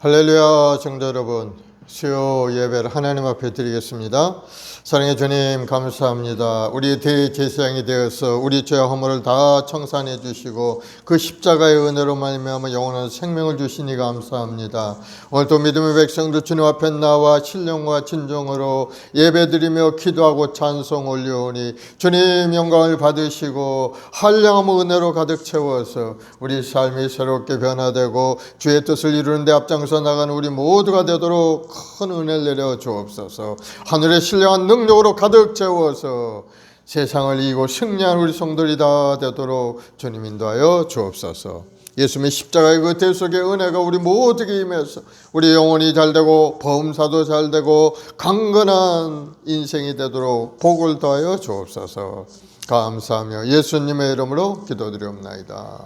할렐루야. 성도 여러분, 수요 예배를 하나님 앞에 드리겠습니다. 사랑의 주님, 감사합니다. 우리 대제사장이 되어서 우리 죄와 허물을 다 청산해 주시고 그 십자가의 은혜로 말미암아 영원한 생명을 주시니 감사합니다. 오늘도 믿음의 백성들 주님 앞에 나와 신령과 진정으로 예배드리며 기도하고 찬송 올려오니 주님 영광을 받으시고 한량한 은혜로 가득 채워서 우리 삶이 새롭게 변화되고 주의 뜻을 이루는 데 앞장서 나가는 우리 모두가 되도록 큰 은혜를 내려 주옵소서. 하늘의 신령한 능력으로 가득 채워서 세상을 이기고 승리한 우리 성도들이 다 되도록 주님 인도하여 주옵소서. 예수님의 십자가의 그 대속의 은혜가 우리 모두에게 임해서 우리 영혼이 잘되고 범사도 잘되고 강건한 인생이 되도록 복을 더하여 주옵소서. 감사하며 예수님의 이름으로 기도드리옵나이다.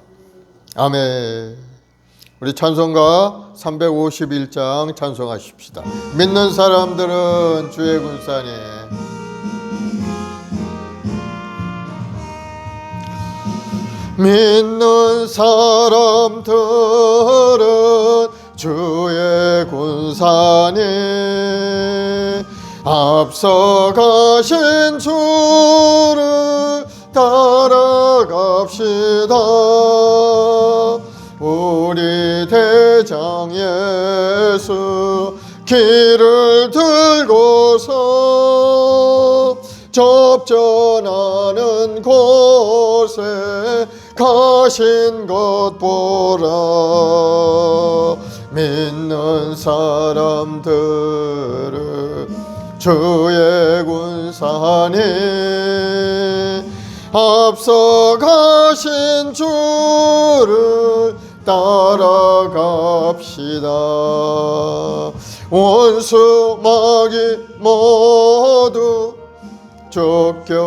아멘. 우리 찬송가 351장 찬송하십시다. 믿는 사람들은 주의 군산에 믿는 사람들은 주의 군산에 앞서가신 주를 따라갑시다. 우리 대장 예수 길을 들고서 접전하는 곳에 가신 것 보라. 믿는 사람들은 주의 군산에 앞서가신 주를 따라갑시다. 원수 마귀 모두 쫓겨가기는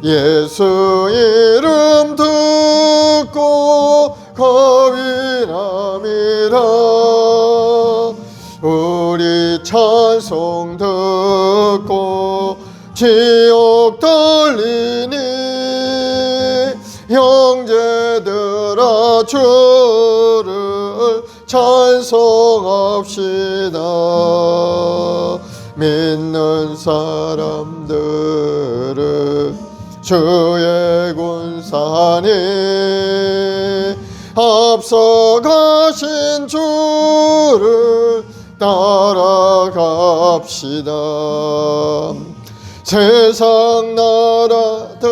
예수 이름 듣고 겁이 남이라. 우리 찬송 듣고 지옥 떨리니 형제들아 주를 찬송합시다. 믿는 사람들은 주의 군산에 앞서가신 주를 따라갑시다. 세상 나라들은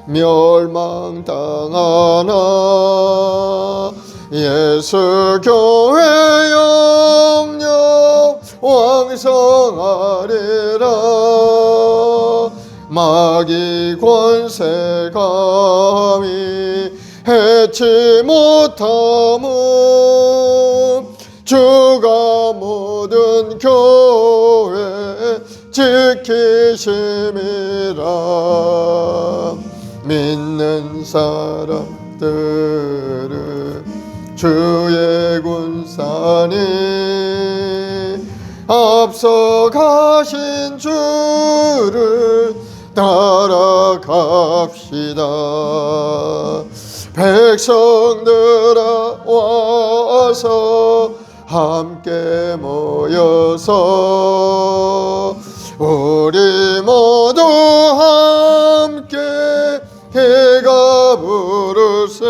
멸망당하나 예수 교회 영영 왕성하리라. 마귀 권세 감히 해치 못함은 주가 모든 교회 지키심이라. 믿는 사람들은 주의 군산에 앞서가신 주를 따라갑시다. 백성들아 와서 함께 모여서 우리 모두 함께 해가 부르세.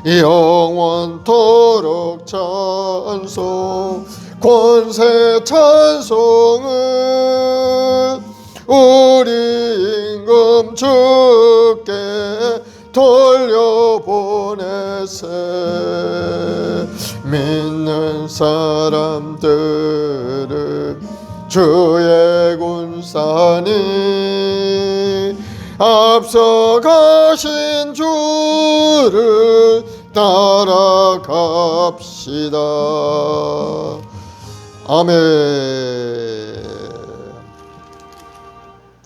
영원토록 찬송 권세 찬송은 우리 임금 주께 돌려보내세. 믿는 사람들은 주의 군산에 앞서가신 주를 따라갑시다. 아멘.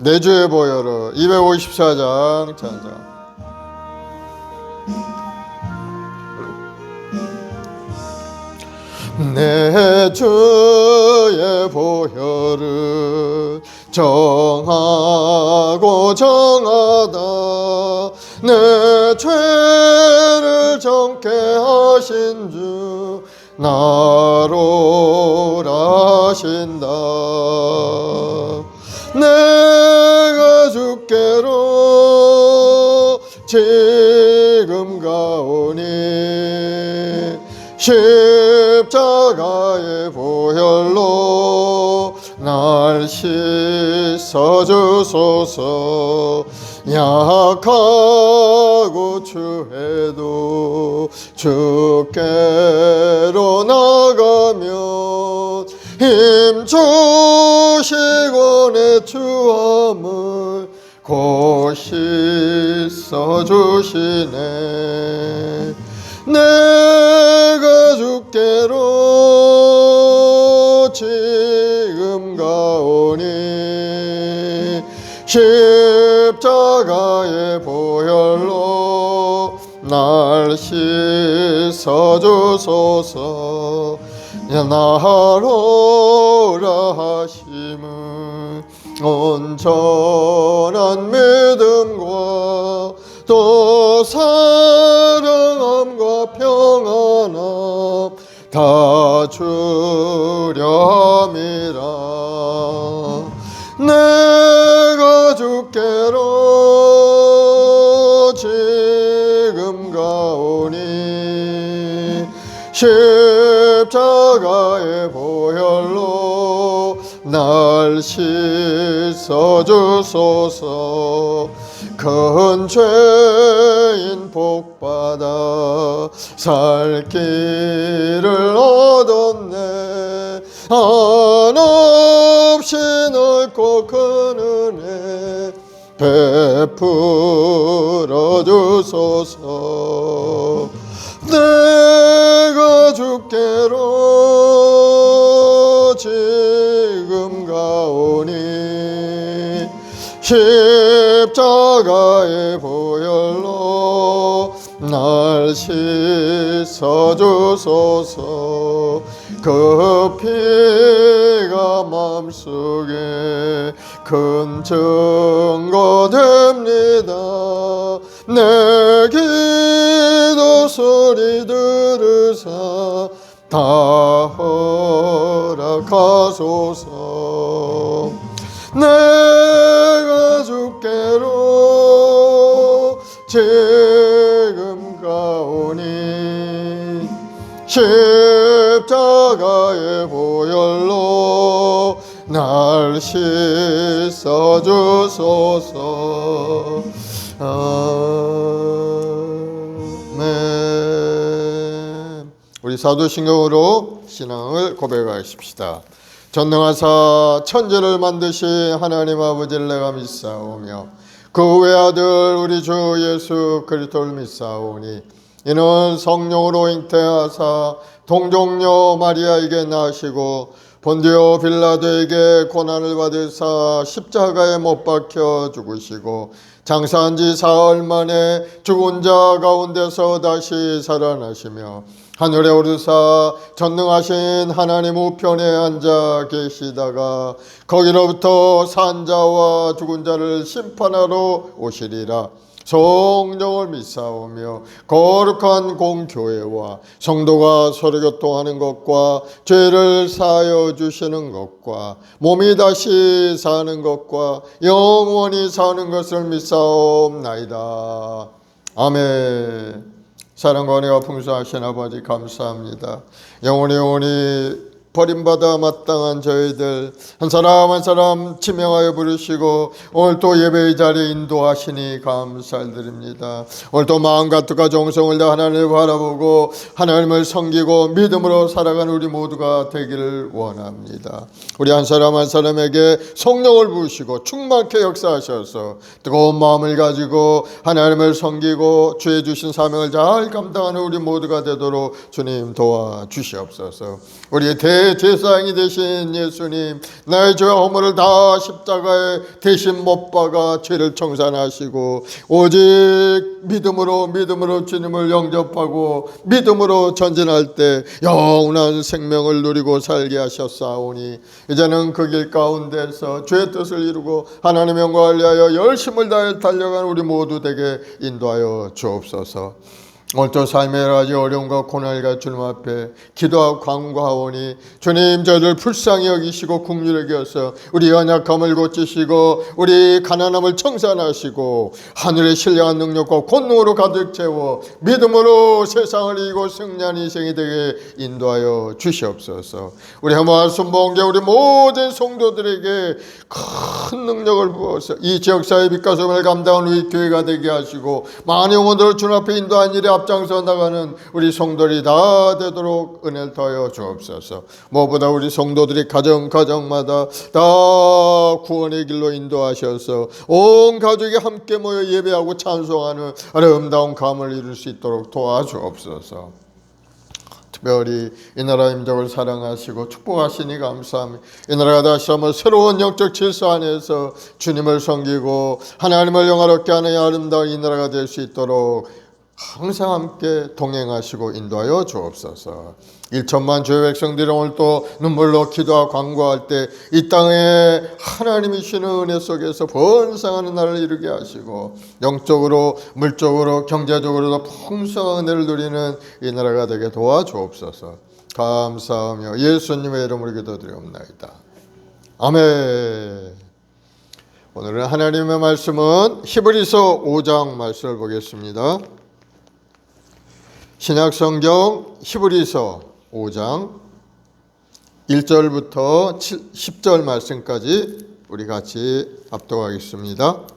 내주의 보혈을 254장 찬송. 내 주의 보혈은 정하고 정하다 내 죄를 정케 하신 주 나로 하신다. 내가 주께로 지금 가오니 십자가의 보혈로 날 씻어주소서. 약하고 추해도 주께로 나가면 힘 주시고 내 추함을 곧 씻어주시네. 내가 주께로 지금 가오니 십자가의 보혈로 날 씻어주소서. 나로라 하심은 온전한 믿음과 또 사랑함과 평안함 다 주렴이라. 내가 주께로 지금 가오니 십자가의 보혈로 날 씻어주소서. 큰 죄인 복받아 살 길을 얻었네. 한없이 넓고 큰 은혜 베풀어 주소서. 내가 주께로 지금 가오니 십자가의 보혈로 날 씻어주소서. 그 피가 마음속에 큰 증거 됩니다. 내 기도 소리 들으사 다 허락하소서. 내가 주께로 지금 가오니 십자가의 보혈로 날 씻어주소서. 아멘. 우리 사도신경으로 신앙을 고백하십시다. 전능하사 천지를 만드신 하나님 아버지를 내가 믿사오며 그 외아들 우리 주 예수 그리스도를 믿사오니 이는 성령으로 잉태하사 동정녀 마리아에게 나시고 본디오 빌라도에게 고난을 받으사 십자가에 못 박혀 죽으시고 장사한 지 사흘 만에 죽은 자 가운데서 다시 살아나시며 하늘에 오르사 전능하신 하나님 우편에 앉아 계시다가 거기로부터 산 자와 죽은 자를 심판하러 오시리라. 성령을 믿사오며 거룩한 공교회와 성도가 서로 교통하는 것과 죄를 사하여 주시는 것과 몸이 다시 사는 것과 영원히 사는 것을 믿사옵나이다. 아멘. 사랑과 은혜가 풍성하신 아버지 감사합니다. 영원히 버림받아 마땅한 저희들 한 사람 한 사람 지명하여 부르시고 오늘 또 예배의 자리에 인도하시니 감사드립니다. 오늘 또 마음과 뜻과 정성을 다 하나님을 바라보고 하나님을 섬기고 믿음으로 살아가는 우리 모두가 되기를 원합니다. 우리 한 사람 한 사람에게 성령을 부으시고 충만케 역사하셔서 뜨거운 마음을 가지고 하나님을 섬기고 주의 주신 사명을 잘 감당하는 우리 모두가 되도록 주님 도와주시옵소서. 우리의 대제사장이 되신 예수님, 나의 죄와 허물을 다 십자가에 대신 못 박아 죄를 청산하시고 오직 믿음으로 주님을 영접하고 믿음으로 전진할 때 영원한 생명을 누리고 살게 하셨사오니 이제는 그 길 가운데서 주의 뜻을 이루고 하나님의 영광을 위하여 열심을 다해 달려가는 우리 모두 되게 인도하여 주옵소서. 오늘도 삶의 여러 가지 어려움과 고난과 주님 앞에 기도하고 간구하오니 주님, 저희를 불쌍히 여기시고 긍휼히 여겨서 우리 연약함을 고치시고 우리 가난함을 청산하시고 하늘의 신령한 능력과 권능으로 가득 채워 믿음으로 세상을 이기고 승리하는 인생이 되게 인도하여 주시옵소서. 우리 한번 순복음교회 우리 모든 성도들에게 큰 능력을 부어서 이 지역사회 빛과 소명을 감당하는 우리 교회가 되게 하시고 많은 영혼들을 주님 앞에 인도한 일에 앞장서 나가는 우리 성도들이 다 되도록 은혜를 더하여 주옵소서. 무엇보다 우리 성도들이 가정마다 다 구원의 길로 인도하셔서 온 가족이 함께 모여 예배하고 찬송하는 아름다운 감을 이룰 수 있도록 도와주옵소서. 특별히 이 나라 민족을 사랑하시고 축복하시니 감사합니다. 이 나라가 다시 한번 새로운 영적 질서 안에서 주님을 섬기고 하나님을 영화롭게 하는 아름다운 이 나라가 될 수 있도록 항상 함께 동행하시고 인도하여 주옵소서. 1천만 주의 백성들이 오늘 또 눈물로 기도하고 간구할 때 이 땅에 하나님이 주시는 은혜 속에서 번성하는 날을 이루게 하시고 영적으로 물적으로 경제적으로도 풍성한 은혜를 누리는 이 나라가 되게 도와주옵소서. 감사하며 예수님의 이름으로 기도드리옵나이다. 아멘. 오늘은 하나님의 말씀은 히브리서 5장 말씀을 보겠습니다. 신약성경 히브리서 5장 1절부터 10절 말씀까지 우리 같이 합독하겠습니다.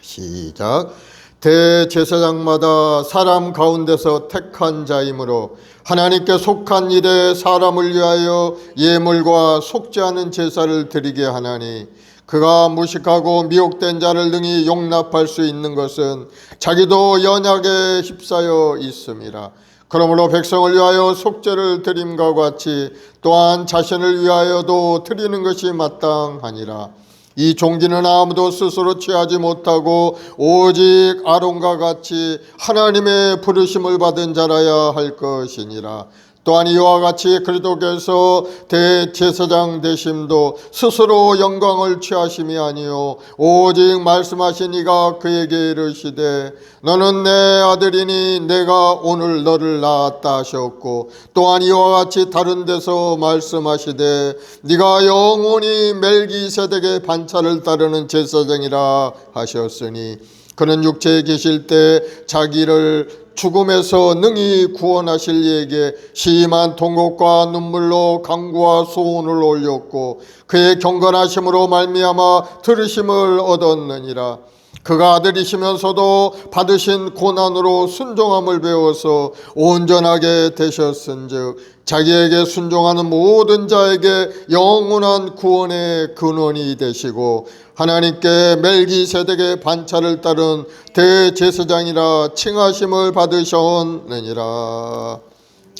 시작. 대제사장마다 사람 가운데서 택한 자이므로 하나님께 속한 일에 사람을 위하여 예물과 속지 않은 제사를 드리게 하나니 그가 무식하고 미혹된 자를 능히 용납할 수 있는 것은 자기도 연약에 휩싸여 있음이라. 그러므로 백성을 위하여 속죄를 드림과 같이 또한 자신을 위하여도 드리는 것이 마땅하니라. 이 종기는 아무도 스스로 취하지 못하고 오직 아론과 같이 하나님의 부르심을 받은 자라야 할 것이니라. 또한 이와 같이 그리스도께서 대제사장 되심도 스스로 영광을 취하심이 아니요 오직 말씀하신 이가 그에게 이르시되 너는 내 아들이니 내가 오늘 너를 낳았다 하셨고 또한 이와 같이 다른 데서 말씀하시되 네가 영원히 멜기세덱의 반차를 따르는 제사장이라 하셨으니 그는 육체에 계실 때 자기를 죽음에서 능히 구원하실 이에게 심한 통곡과 눈물로 간구와 소원을 올렸고 그의 경건하심으로 말미암아 들으심을 얻었느니라. 그가 아들이시면서도 받으신 고난으로 순종함을 배워서 온전하게 되셨은즉 자기에게 순종하는 모든 자에게 영원한 구원의 근원이 되시고 하나님께 멜기세덱의 반차를 따른 대제사장이라 칭하심을 받으셨느니라.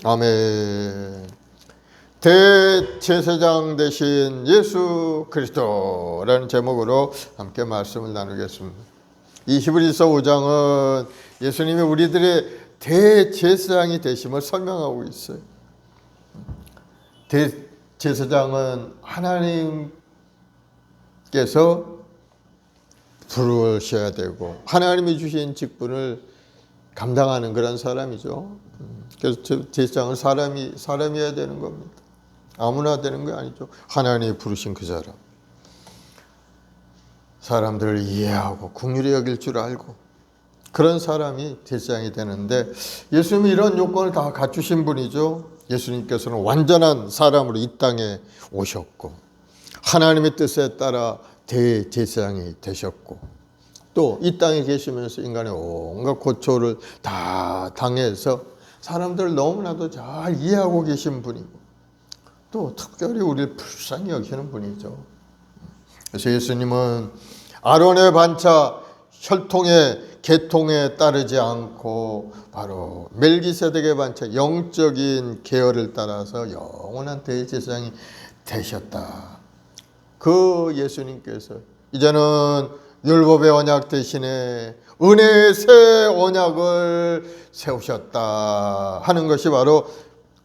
아멘. 대제사장 되신 예수 그리스도라는 제목으로 함께 말씀을 나누겠습니다. 이 히브리서 5장은 예수님이 우리들의 대제사장이 되심을 설명하고 있어요. 대제사장은 하나님께서 부르셔야 되고 하나님이 주신 직분을 감당하는 그런 사람이죠. 그래서 제사장은 사람이어야 되는 겁니다. 아무나 되는 거 아니죠. 하나님이 부르신 그 사람. 사람들을 이해하고 긍휼히 여길 줄 알고 그런 사람이 제사장이 되는데 예수님이 이런 요건을 다 갖추신 분이죠. 예수님께서는 완전한 사람으로 이 땅에 오셨고 하나님의 뜻에 따라 대제사장이 되셨고 또 이 땅에 계시면서 인간의 온갖 고초를 다 당해서 사람들을 너무나도 잘 이해하고 계신 분이고 또 특별히 우리를 불쌍히 여기는 분이죠. 그래서 예수님은 아론의 반차 혈통의 계통에 따르지 않고 바로 멜기세덱의 반차 영적인 계열을 따라서 영원한 대제사장이 되셨다. 그 예수님께서 이제는 율법의 언약 대신에 은혜의 새 언약을 세우셨다 하는 것이 바로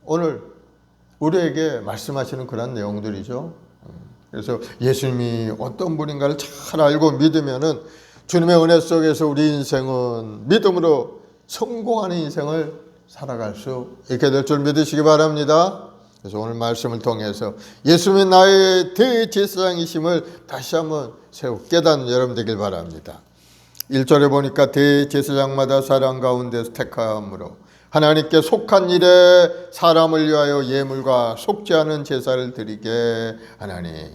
오늘 우리에게 말씀하시는 그런 내용들이죠. 그래서 예수님이 어떤 분인가를 잘 알고 믿으면은 주님의 은혜 속에서 우리 인생은 믿음으로 성공하는 인생을 살아갈 수 있게 될 줄 믿으시기 바랍니다. 그래서 오늘 말씀을 통해서 예수님이 나의 대제사장이심을 다시 한번 깨닫는 여러분 되길 바랍니다. 1절에 보니까 대제사장마다 사람 가운데서 택함으로 하나님께 속한 일에 사람을 위하여 예물과 속지 않은 제사를 드리게 하나니,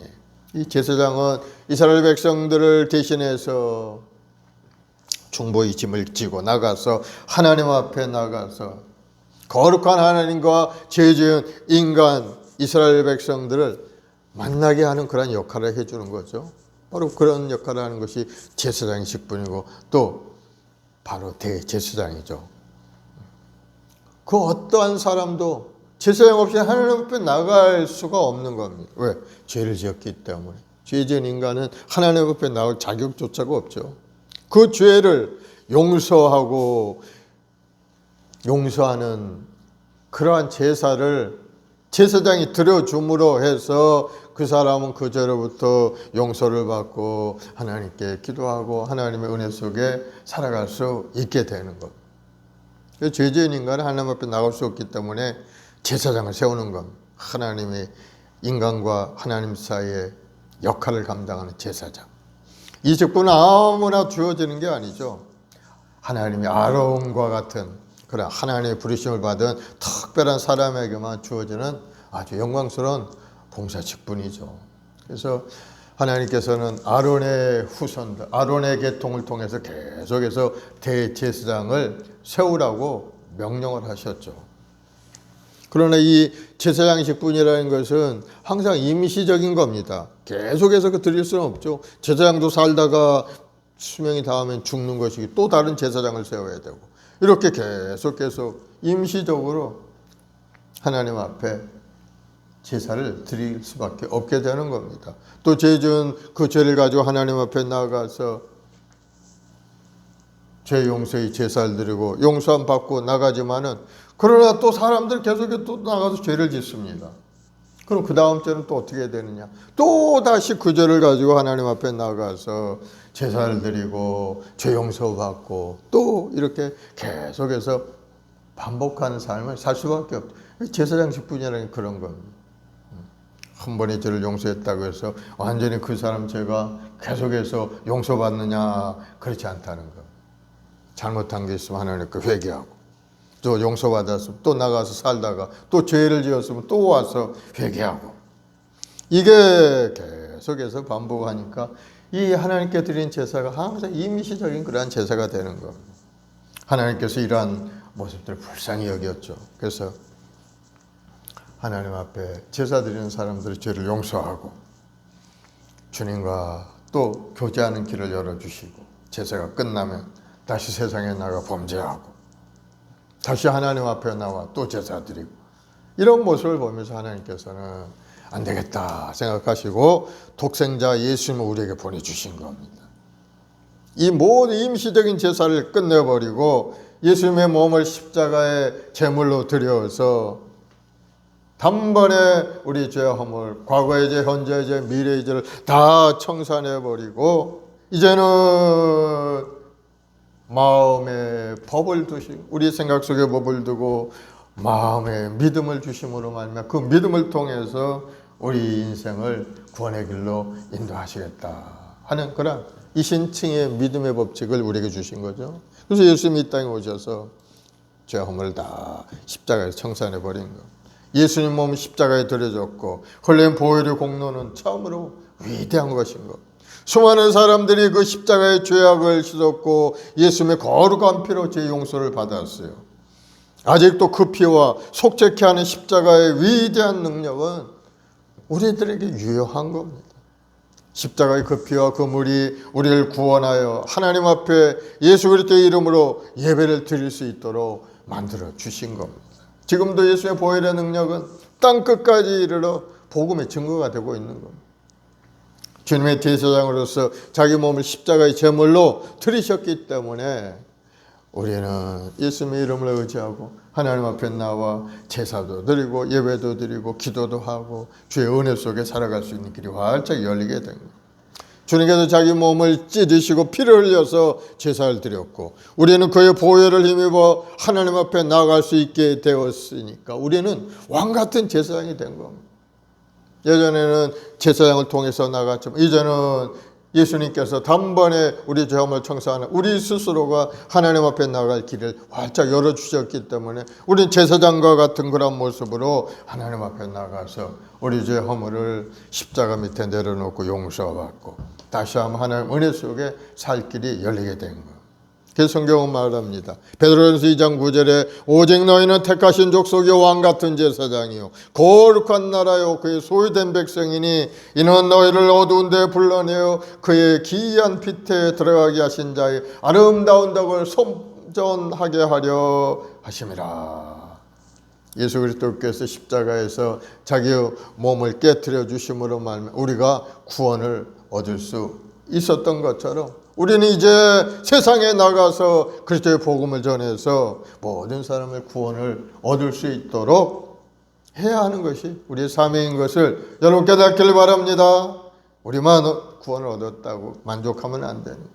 이 제사장은 이스라엘 백성들을 대신해서 중보의 짐을 지고 나가서 하나님 앞에 나가서 거룩한 하나님과 죄 지은 인간 이스라엘 백성들을 만나게 하는 그런 역할을 해주는 거죠. 바로 그런 역할을 하는 것이 제사장의 직분이고 또 바로 대제사장이죠. 그 어떠한 사람도 제사장 없이 하나님 앞에 나갈 수가 없는 겁니다. 왜? 죄를 지었기 때문에. 죄 지은 인간은 하나님 앞에 나올 자격조차가 없죠. 그 죄를 용서하는 그러한 제사를 제사장이 드려줌으로 해서 그 사람은 그 죄로부터 용서를 받고 하나님께 기도하고 하나님의 은혜 속에 살아갈 수 있게 되는 것. 죄 지은 인간은 하나님 앞에 나갈 수 없기 때문에 제사장을 세우는 것. 하나님이 인간과 하나님 사이의 역할을 감당하는 제사장. 이 직분은 아무나 주어지는 게 아니죠. 하나님이 아론과 같은 그런 하나님의 부르심을 받은 특별한 사람에게만 주어지는 아주 영광스러운 봉사 직분이죠. 그래서 하나님께서는 아론의 후손들, 아론의 계통을 통해서 계속해서 대제사장을 세우라고 명령을 하셨죠. 그러나 이 제사장 직분이라는 것은 항상 임시적인 겁니다. 계속해서 드릴 수는 없죠. 제사장도 살다가 수명이 닿으면 죽는 것이고 또 다른 제사장을 세워야 되고 이렇게 계속 임시적으로 하나님 앞에 제사를 드릴 수밖에 없게 되는 겁니다. 또 죄 지은 그 죄를 가지고 하나님 앞에 나아가서 죄 용서의 제사를 드리고 용서함 받고 나가지만은 그러나 또 사람들 계속해서 또 나가서 죄를 짓습니다. 그럼 그 다음 죄는 또 어떻게 되느냐? 또 다시 그 죄를 가지고 하나님 앞에 나가서 제사를 드리고 죄 용서 받고 또 이렇게 계속해서 반복하는 삶을 살 수밖에 없죠. 제사장 직분이라는 게 그런 겁니다. 한 번의 죄를 용서했다고 해서 완전히 그 사람 죄가 계속해서 용서받느냐? 그렇지 않다는 것. 잘못한 게 있으면 하나님께 회개하고 또 용서받았으면 또 나가서 살다가 또 죄를 지었으면 또 와서 회개하고 이게 계속해서 반복하니까 이 하나님께 드린 제사가 항상 임시적인 그러한 제사가 되는 겁니다. 하나님께서 이러한 모습들을 불쌍히 여겼죠. 그래서 하나님 앞에 제사 드리는 사람들의 죄를 용서하고 주님과 또 교제하는 길을 열어주시고 제사가 끝나면 다시 세상에 나가 범죄하고 다시 하나님 앞에 나와 또 제사 드리고 이런 모습을 보면서 하나님께서는 안 되겠다 생각하시고 독생자 예수님을 우리에게 보내주신 겁니다. 이 모든 임시적인 제사를 끝내버리고 예수님의 몸을 십자가의 제물로 드려서 단번에 우리 죄와 허물, 과거의 죄, 현재의 죄, 미래의 죄를 다 청산해버리고 이제는 마음에 법을 두시고 우리 생각 속에 법을 두고 마음에 믿음을 주심으로 말미암아 그 믿음을 통해서 우리 인생을 구원의 길로 인도하시겠다 하는 그런 이신층의 믿음의 법칙을 우리에게 주신 거죠. 그래서 예수님이 이 땅에 오셔서 죄와 허물을 다 십자가에서 청산해버린 것. 예수님 몸 십자가에 들여졌고 흘린 보혈의 공로는 처음으로 위대한 것인 것. 수많은 사람들이 그 십자가의 죄악을 씻었고 예수님의 거룩한 피로 죄 용서를 받았어요. 아직도 그 피와 속죄케 하는 십자가의 위대한 능력은 우리들에게 유효한 겁니다. 십자가의 그 피와 그 물이 우리를 구원하여 하나님 앞에 예수 그리스도의 이름으로 예배를 드릴 수 있도록 만들어 주신 겁니다. 지금도 예수의 보혈의 능력은 땅 끝까지 이르러 복음의 증거가 되고 있는 겁니다. 주님의 제사장으로서 자기 몸을 십자가의 제물로 드리셨기 때문에 우리는 예수님의 이름을 의지하고 하나님 앞에 나와 제사도 드리고 예배도 드리고 기도도 하고 주의 은혜 속에 살아갈 수 있는 길이 활짝 열리게 된 겁니다. 주님께서 자기 몸을 찢으시고 피를 흘려서 제사를 드렸고 우리는 그의 보혈을 힘입어 하나님 앞에 나아갈 수 있게 되었으니까 우리는 왕같은 제사장이 된 겁니다. 예전에는 제사장을 통해서 나갔지만 이제는 예수님께서 단번에 우리 죄함을 청산하는 우리 스스로가 하나님 앞에 나갈 길을 활짝 열어주셨기 때문에 우리는 제사장과 같은 그런 모습으로 하나님 앞에 나가서 우리 죄 허물을 십자가 밑에 내려놓고 용서받고 다시 한번 하나님 은혜 속에 살 길이 열리게 된 거예요. 그래서 성경은 말합니다. 베드로전서 2장 9절에 오직 너희는 택하신 족속이요 왕같은 제사장이요 거룩한 나라요 그의 소유된 백성이니 이는 너희를 어두운 데 불러내어 그의 기이한 빛에 들어가게 하신 자의 아름다운 덕을 선전하게 하려 하심이라. 예수 그리스도께서 십자가에서 자기의 몸을 깨뜨려 주심으로 말미암아 우리가 구원을 얻을 수 있었던 것처럼 우리는 이제 세상에 나가서 그리스도의 복음을 전해서 모든 사람의 구원을 얻을 수 있도록 해야 하는 것이 우리의 사명인 것을 여러분 깨닫기를 바랍니다. 우리만 구원을 얻었다고 만족하면 안 됩니다.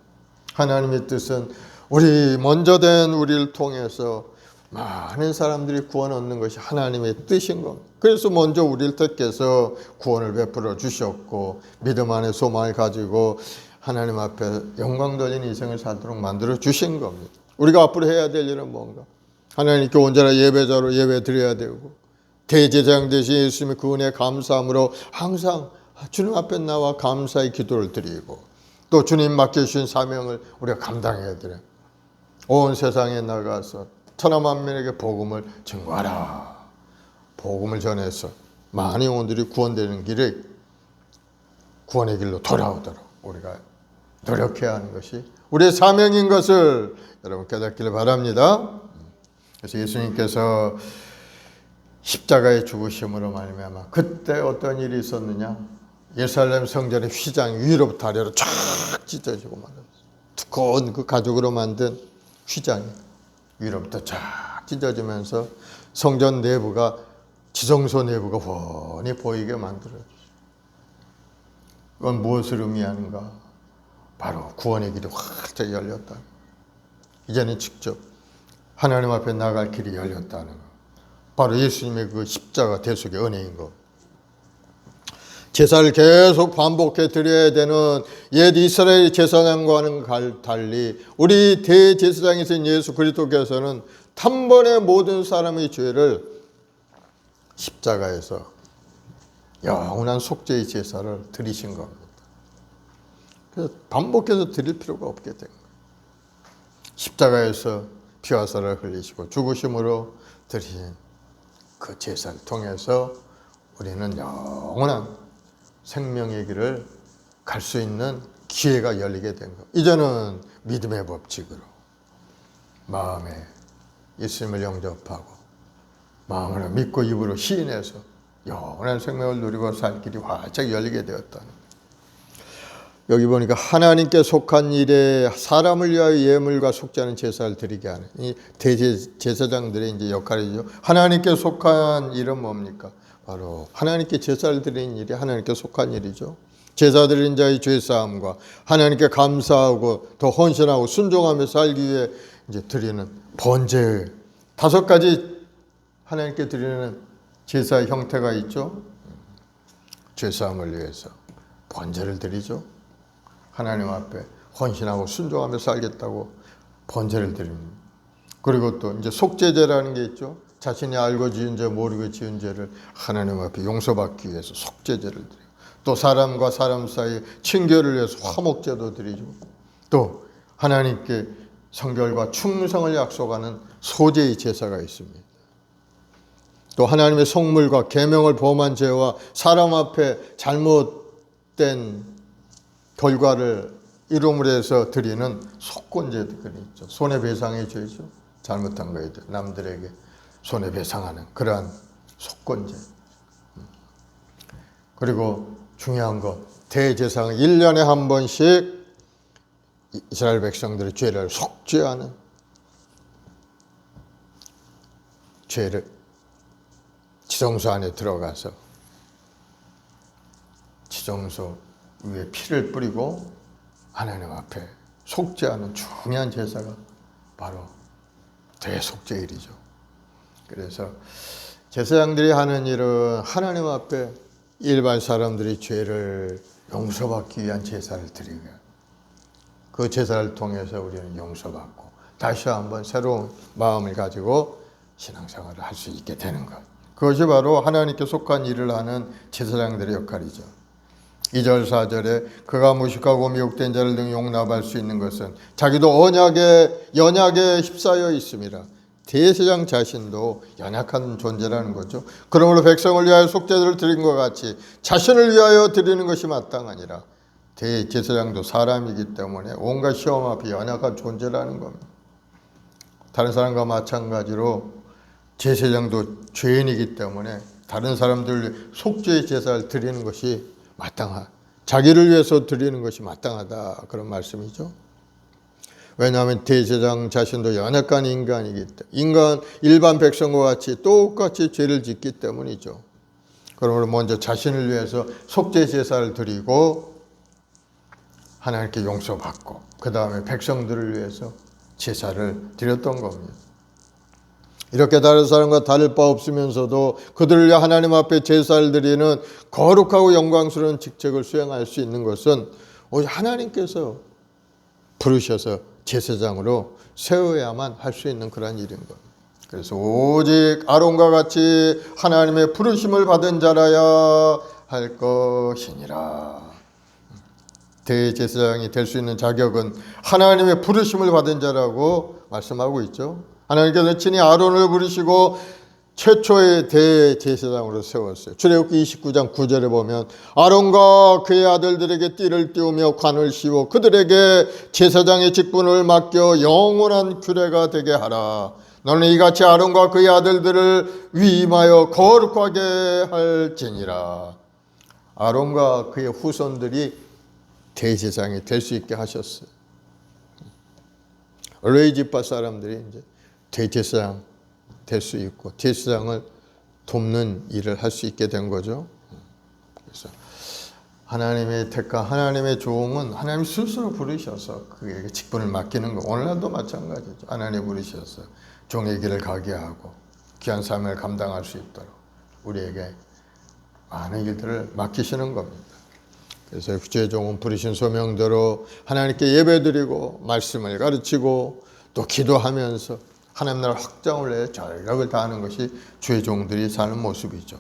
하나님의 뜻은 우리 먼저 된 우리를 통해서 많은 사람들이 구원 얻는 것이 하나님의 뜻인 겁니다. 그래서 먼저 우리를 택해서 구원을 베풀어 주셨고 믿음 안에 소망을 가지고 하나님 앞에 영광 돌린 인생을 살도록 만들어 주신 겁니다. 우리가 앞으로 해야 될 일은 뭔가? 하나님께 온전한 예배자로 예배 드려야 되고 대제사장 대신 예수님의 그 은혜에 감사함으로 항상 주님 앞에 나와 감사의 기도를 드리고 또 주님 맡겨주신 사명을 우리가 감당해야 돼요. 온 세상에 나가서 천하만민에게 복음을 증거하라. 복음을 전해서 많은 영혼들이 구원되는 길에 구원의 길로 돌아오도록 우리가 노력해야 하는 것이 우리의 사명인 것을 여러분 깨닫기를 바랍니다. 그래서 예수님께서 십자가의 죽으심으로 말미암아 그때 어떤 일이 있었느냐? 예루살렘 성전의 휘장이 위로부터 아래로 쫙 찢어지고 말았어요. 두꺼운 그 가죽으로 만든 휘장이 위로부터 쫙 찢어지면서 성전 내부가 지성소 내부가 훤히 보이게 만들어졌어요. 그건 무엇을 의미하는가? 바로 구원의 길이 활짝 열렸다. 이제는 직접 하나님 앞에 나갈 길이 열렸다는 것. 바로 예수님의 그 십자가 대속의 은혜인 것. 제사를 계속 반복해 드려야 되는 옛 이스라엘 제사장과는 달리 우리 대제사장이신 예수 그리스도께서는 단번에 모든 사람의 죄를 십자가에서 영원한 속죄의 제사를 드리신 겁니다. 그래서 반복해서 드릴 필요가 없게 된 거예요. 십자가에서 피와 살을 흘리시고 죽으심으로 드리신 그 제사를 통해서 우리는 영원한 생명의 길을 갈 수 있는 기회가 열리게 된 거예요. 이제는 믿음의 법칙으로 마음에 예수님을 영접하고 마음으로 믿고 입으로 시인해서 영원한 생명을 누리고 살 길이 활짝 열리게 되었다는 거예요. 여기 보니까 하나님께 속한 일에 사람을 위하여 예물과 속죄하는 제사를 드리게 하는 이 대제사장들의 이제 역할이죠. 하나님께 속한 일은 뭡니까? 바로 하나님께 제사를 드리는 일이 하나님께 속한 일이죠. 제사 드린 자의 죄사함과 하나님께 감사하고 더 헌신하고 순종하며 살기 위해 이제 드리는 번제 5가지 하나님께 드리는 제사의 형태가 있죠. 죄사함을 위해서 번제를 드리죠. 하나님 앞에 헌신하고 순종하며 살겠다고 번제를 드립니다. 그리고 또 이제 속죄제라는 게 있죠. 자신이 알고 지은 죄, 모르고 지은 죄를 하나님 앞에 용서받기 위해서 속죄제를 드려요. 또 사람과 사람 사이 친교를 위해서 화목제도 드리죠. 또 하나님께 성결과 충성을 약속하는 소제의 제사가 있습니다. 또 하나님의 성물과 계명을 범한 죄와 사람 앞에 잘못된 결과를 이름으로 해서 드리는 속건제들이 있죠. 손해배상의 죄죠. 잘못한 거에 대해 남들에게 손해배상하는 그러한 속건제. 그리고 중요한 것, 대제사장은 1년에 한 번씩 이스라엘 백성들의 죄를 속죄하는, 죄를 지성소 안에 들어가서 지성소 위에 피를 뿌리고 하나님 앞에 속죄하는 중요한 제사가 바로 대속죄일이죠. 그래서 제사장들이 하는 일은 하나님 앞에 일반 사람들이 죄를 용서받기 위한 제사를 드리고, 그 제사를 통해서 우리는 용서받고 다시 한번 새로운 마음을 가지고 신앙생활을 할 수 있게 되는 것. 그것이 바로 하나님께 속한 일을 하는 제사장들의 역할이죠. 2절 4절에 그가 무식하고 미혹된 자를 등 용납할 수 있는 것은 자기도 연약에 휩싸여 있습니다. 대제사장 자신도 연약한 존재라는 거죠. 그러므로 백성을 위하여 속죄를 드린 것 같이 자신을 위하여 드리는 것이 마땅하니라. 대제사장도 사람이기 때문에 온갖 시험 앞에 연약한 존재라는 겁니다. 다른 사람과 마찬가지로 제사장도 죄인이기 때문에 다른 사람들 속죄의 제사를 드리는 것이 마땅하다. 자기를 위해서 드리는 것이 마땅하다. 그런 말씀이죠. 왜냐하면 대제사장 자신도 연약한 인간이기 때문에, 일반 백성과 같이 똑같이 죄를 짓기 때문이죠. 그러므로 먼저 자신을 위해서 속죄 제사를 드리고 하나님께 용서받고 그 다음에 백성들을 위해서 제사를 드렸던 겁니다. 이렇게 다른 사람과 다를 바 없으면서도 그들을 위해 하나님 앞에 제사를 드리는 거룩하고 영광스러운 직책을 수행할 수 있는 것은 오직 하나님께서 부르셔서 제사장으로 세워야만 할 수 있는 그런 일인 겁니다. 그래서 오직 아론과 같이 하나님의 부르심을 받은 자라야 할 것이니라. 대제사장이 될 수 있는 자격은 하나님의 부르심을 받은 자라고 말씀하고 있죠. 하나님께서 친히 아론을 부르시고 최초의 대제사장으로 세웠어요. 출애굽기 29장 9절에 보면 아론과 그의 아들들에게 띠를 띄우며 관을 씌워 그들에게 제사장의 직분을 맡겨 영원한 규례가 되게 하라. 너는 이같이 아론과 그의 아들들을 위임하여 거룩하게 할지니라. 아론과 그의 후손들이 대제사장이 될 수 있게 하셨어요. 레위지파 사람들이 이제 대제사장 될 수 있고 제사장을 돕는 일을 할 수 있게 된 거죠. 그래서 하나님의 택한 하나님의 종은 하나님 스스로 부르셔서 그에게 직분을 맡기는 거. 오늘날도 마찬가지죠. 하나님 부르셔서 종의 길을 가게 하고 귀한 삶을 감당할 수 있도록 우리에게 많은 일들을 맡기시는 겁니다. 그래서 주의 종은 부르신 소명대로 하나님께 예배드리고 말씀을 가르치고 또 기도하면서 하나님 나라 확장을 위해 전력을 다하는 것이 주의 종들이 사는 모습이죠.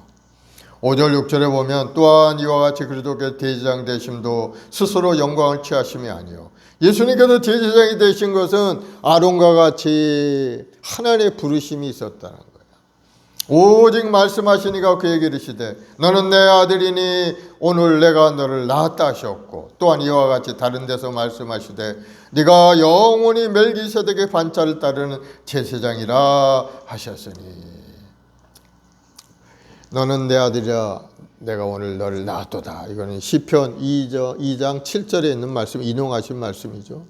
5절 6절에 보면 또한 이와 같이 그리스도께서 대제사장 되심도 스스로 영광을 취하심이 아니요 예수님께서 대제사장이 되신 것은 아론과 같이 하나님의 부르심이 있었다는 거예요. 오직 말씀하시니가 그에게 이르시되 너는 내 아들이니 오늘 내가 너를 낳았다 하셨고 또한 이와 같이 다른 데서 말씀하시되 네가 영원히 멜기세덱의 반차를 따르는 제사장이라 하셨으니 너는 내 아들이라 내가 오늘 너를 낳았도다. 이거는 시편 2장 7절에 있는 말씀, 인용하신 말씀이죠.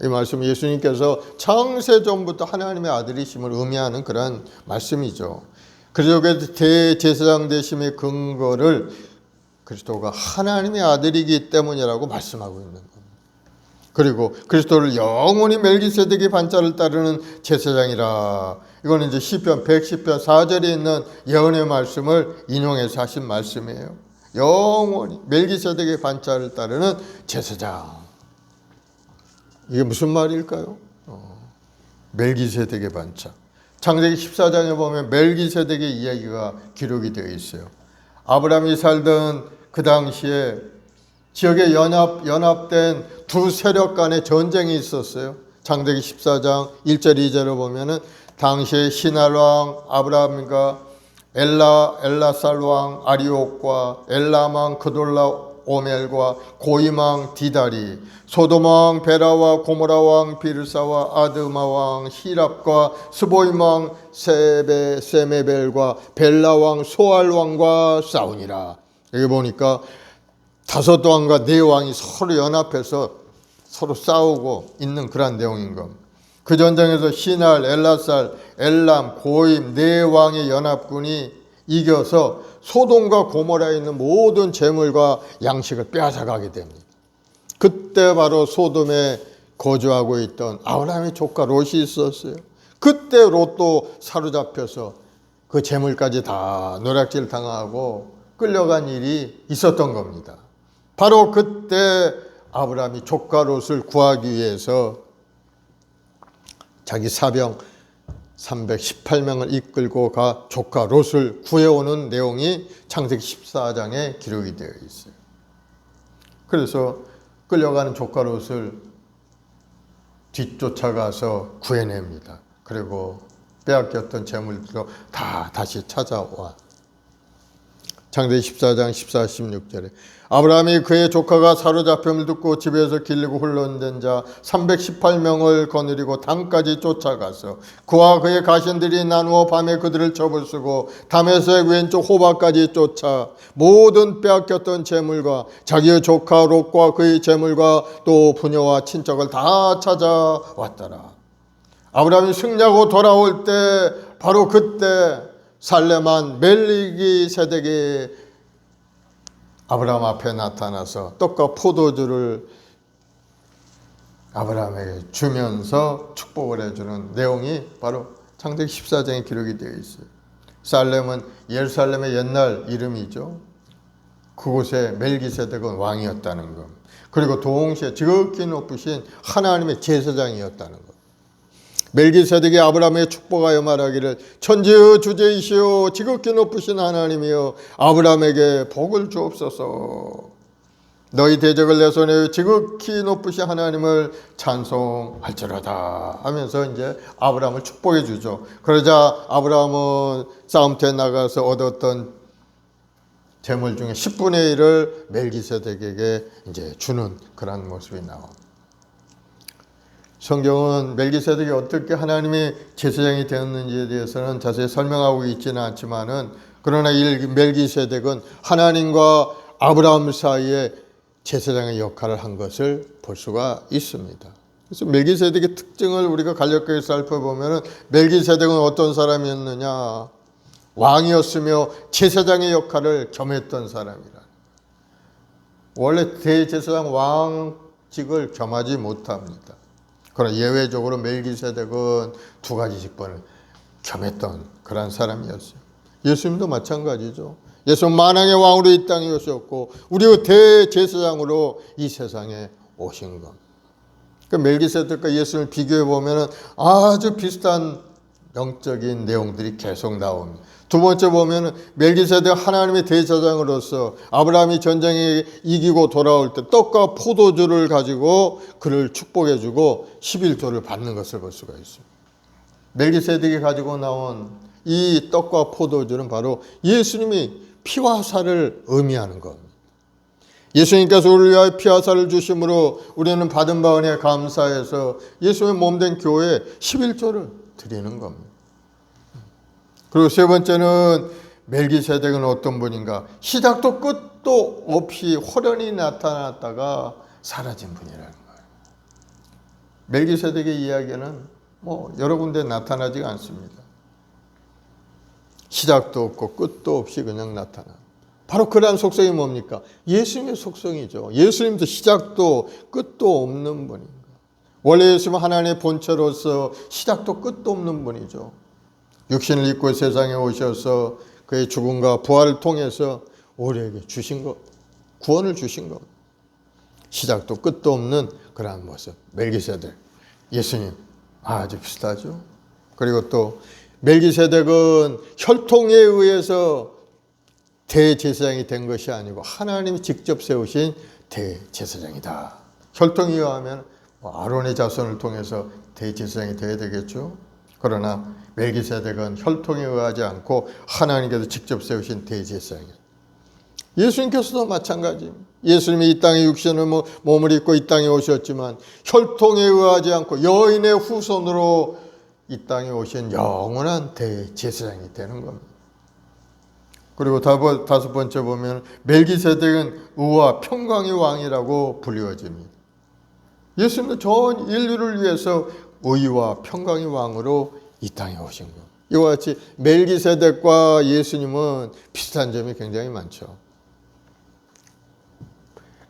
이 말씀은 예수님께서 창세전부터 하나님의 아들이심을 의미하는 그런 말씀이죠. 그리스도의 대제사장 되심의 근거를 그리스도가 하나님의 아들이기 때문이라고 말씀하고 있는 겁니다. 그리고 그리스도를 영원히 멜기세덱의 반차를 따르는 제사장이라. 이거는 이제 시편 110편 4절에 있는 예언의 말씀을 인용해서 하신 말씀이에요. 영원히 멜기세덱의 반차를 따르는 제사장. 이게 무슨 말일까요? 멜기세덱의 반차. 창세기 14장에 보면 멜기세덱의 이야기가 기록이 되어 있어요. 아브라함이 살던 그 당시에 지역에 연합된 두 세력 간의 전쟁이 있었어요. 창세기 14장 1절 2절을 보면은 당시에 신할 왕 아브라함과 엘라살 왕 아리옥과 엘람 왕 그돌라 오멜과 고임 왕 디다리, 소돔 왕 베라와 고모라 왕 비르사와 아드마 왕 히랍과 스보임 왕 세메벨과 벨라 왕 소알 왕과 싸우니라. 여기 보니까 5 왕과 4 왕이 서로 연합해서 서로 싸우고 있는 그런 내용인 겁니다. 그 전쟁에서 시날, 엘라살, 엘람, 고임 4 왕의 연합군이 이겨서 소돔과 고모라에 있는 모든 재물과 양식을 빼앗아가게 됩니다. 그때 바로 소돔에 거주하고 있던 아브라함의 조카 롯이 있었어요. 그때 롯도 사로잡혀서 그 재물까지 다 노략질 당하고 끌려간 일이 있었던 겁니다. 바로 그때 아브라함이 조카 롯을 구하기 위해서 자기 사병 318명을 이끌고 가 조카 롯을 구해오는 내용이 창세기 14장에 기록이 되어 있어요. 그래서 끌려가는 조카 롯을 뒤쫓아가서 구해냅니다. 그리고 빼앗겼던 재물도 다 다시 찾아와. 창세기 14장 14, 16절에 아브라함이 그의 조카가 사로잡힘을 듣고 집에서 길리고 흘러온 자 318명을 거느리고 담까지 쫓아가서 그와 그의 가신들이 나누어 밤에 그들을 쳐부수고 담에색 왼쪽 호박까지 쫓아 모든 빼앗겼던 재물과 자기의 조카 롯과 그의 재물과 또 부녀와 친척을 다 찾아왔더라. 아브라함이 승리하고 돌아올 때 바로 그때 살레만 멜기세덱이 아브라함 앞에 나타나서 떡과 포도주를 아브라함에게 주면서 축복을 해주는 내용이 바로 창세기 14장에 기록이 되어 있어요. 살렘은 예루살렘의 옛날 이름이죠. 그곳에 멜기세덱은 왕이었다는 것. 그리고 동시에 지극히 높으신 하나님의 제사장이었다는 것. 멜기세덱이 아브라함에 축복하여 말하기를 천지의 주제이시오 지극히 높으신 하나님이여 아브라함에게 복을 주옵소서. 너희 대적을 내 손에 지극히 높으신 하나님을 찬송할지로다 하면서 이제 아브라함을 축복해 주죠. 그러자 아브라함은 싸움터에 나가서 얻었던 재물 중에 10분의 1을 멜기세덱에게 이제 주는 그런 모습이 나옵니다. 성경은 멜기세덱이 어떻게 하나님의 제사장이 되었는지에 대해서는 자세히 설명하고 있지는 않지만은 그러나 이 멜기세덱은 하나님과 아브라함 사이에 제사장의 역할을 한 것을 볼 수가 있습니다. 그래서 멜기세덱의 특징을 우리가 간략하게 살펴보면은 멜기세덱은 어떤 사람이었느냐? 왕이었으며 제사장의 역할을 겸했던 사람이라. 원래 대제사장 왕직을 겸하지 못합니다. 그러나 예외적으로 멜기세덱은 2가지 직분을 겸했던 그런 사람이었어요. 예수님도 마찬가지죠. 예수는 만왕의 왕으로 이 땅에 오셨고 우리의 대제사장으로 이 세상에 오신 것. 그러니까 멜기세덱과 예수를 비교해 보면 아주 비슷한 영적인 내용들이 계속 나옵니다. 2번째 보면 멜기세덱 하나님의 대제사장으로서 아브라함이 전쟁에 이기고 돌아올 때 떡과 포도주를 가지고 그를 축복해 주고 11조를 받는 것을 볼 수가 있습니다. 멜기세덱이 가지고 나온 이 떡과 포도주는 바로 예수님이 피와 살을 의미하는 겁니다. 예수님께서 우리를 위하여 피와 살을 주심으로 우리는 받은 바 은혜에 감사해서 예수의 몸된 교회에 11조를 드리는 겁니다. 그리고 3번째는 멜기세덱은 어떤 분인가? 시작도 끝도 없이 호련히 나타났다가 사라진 분이라는 거예요. 멜기세덱의 이야기는 여러 군데 나타나지가 않습니다. 시작도 없고 끝도 없이 그냥 나타나. 바로 그러한 속성이 뭡니까? 예수님의 속성이죠. 예수님도 시작도 끝도 없는 분인가. 원래 예수님은 하나님의 본체로서 시작도 끝도 없는 분이죠. 육신을 입고 세상에 오셔서 그의 죽음과 부활을 통해서 우리에게 주신 것, 구원을 주신 것. 시작도 끝도 없는 그러한 모습. 멜기세덱, 예수님 아주 비슷하죠. 그리고 또 멜기세덱은 혈통에 의해서 대제사장이 된 것이 아니고 하나님이 직접 세우신 대제사장이다. 혈통에 의하면 아론의 자손을 통해서 대제사장이 되어야 되겠죠. 그러나 멜기세덱은 혈통에 의하지 않고 하나님께서 직접 세우신 대제사장이에요. 예수님께서도 마찬가지입니다. 예수님이 이 땅에 육신을 몸을 입고 이 땅에 오셨지만 혈통에 의하지 않고 여인의 후손으로 이 땅에 오신 영원한 대제사장이 되는 겁니다. 그리고 다섯 번째 보면 멜기세덱은 의와 평강의 왕이라고 불리워집니다. 예수님은 전 인류를 위해서 의와 평강의 왕으로 이 땅에 오신 겁니다. 이와 같이 멜기세덱과 예수님은 비슷한 점이 굉장히 많죠.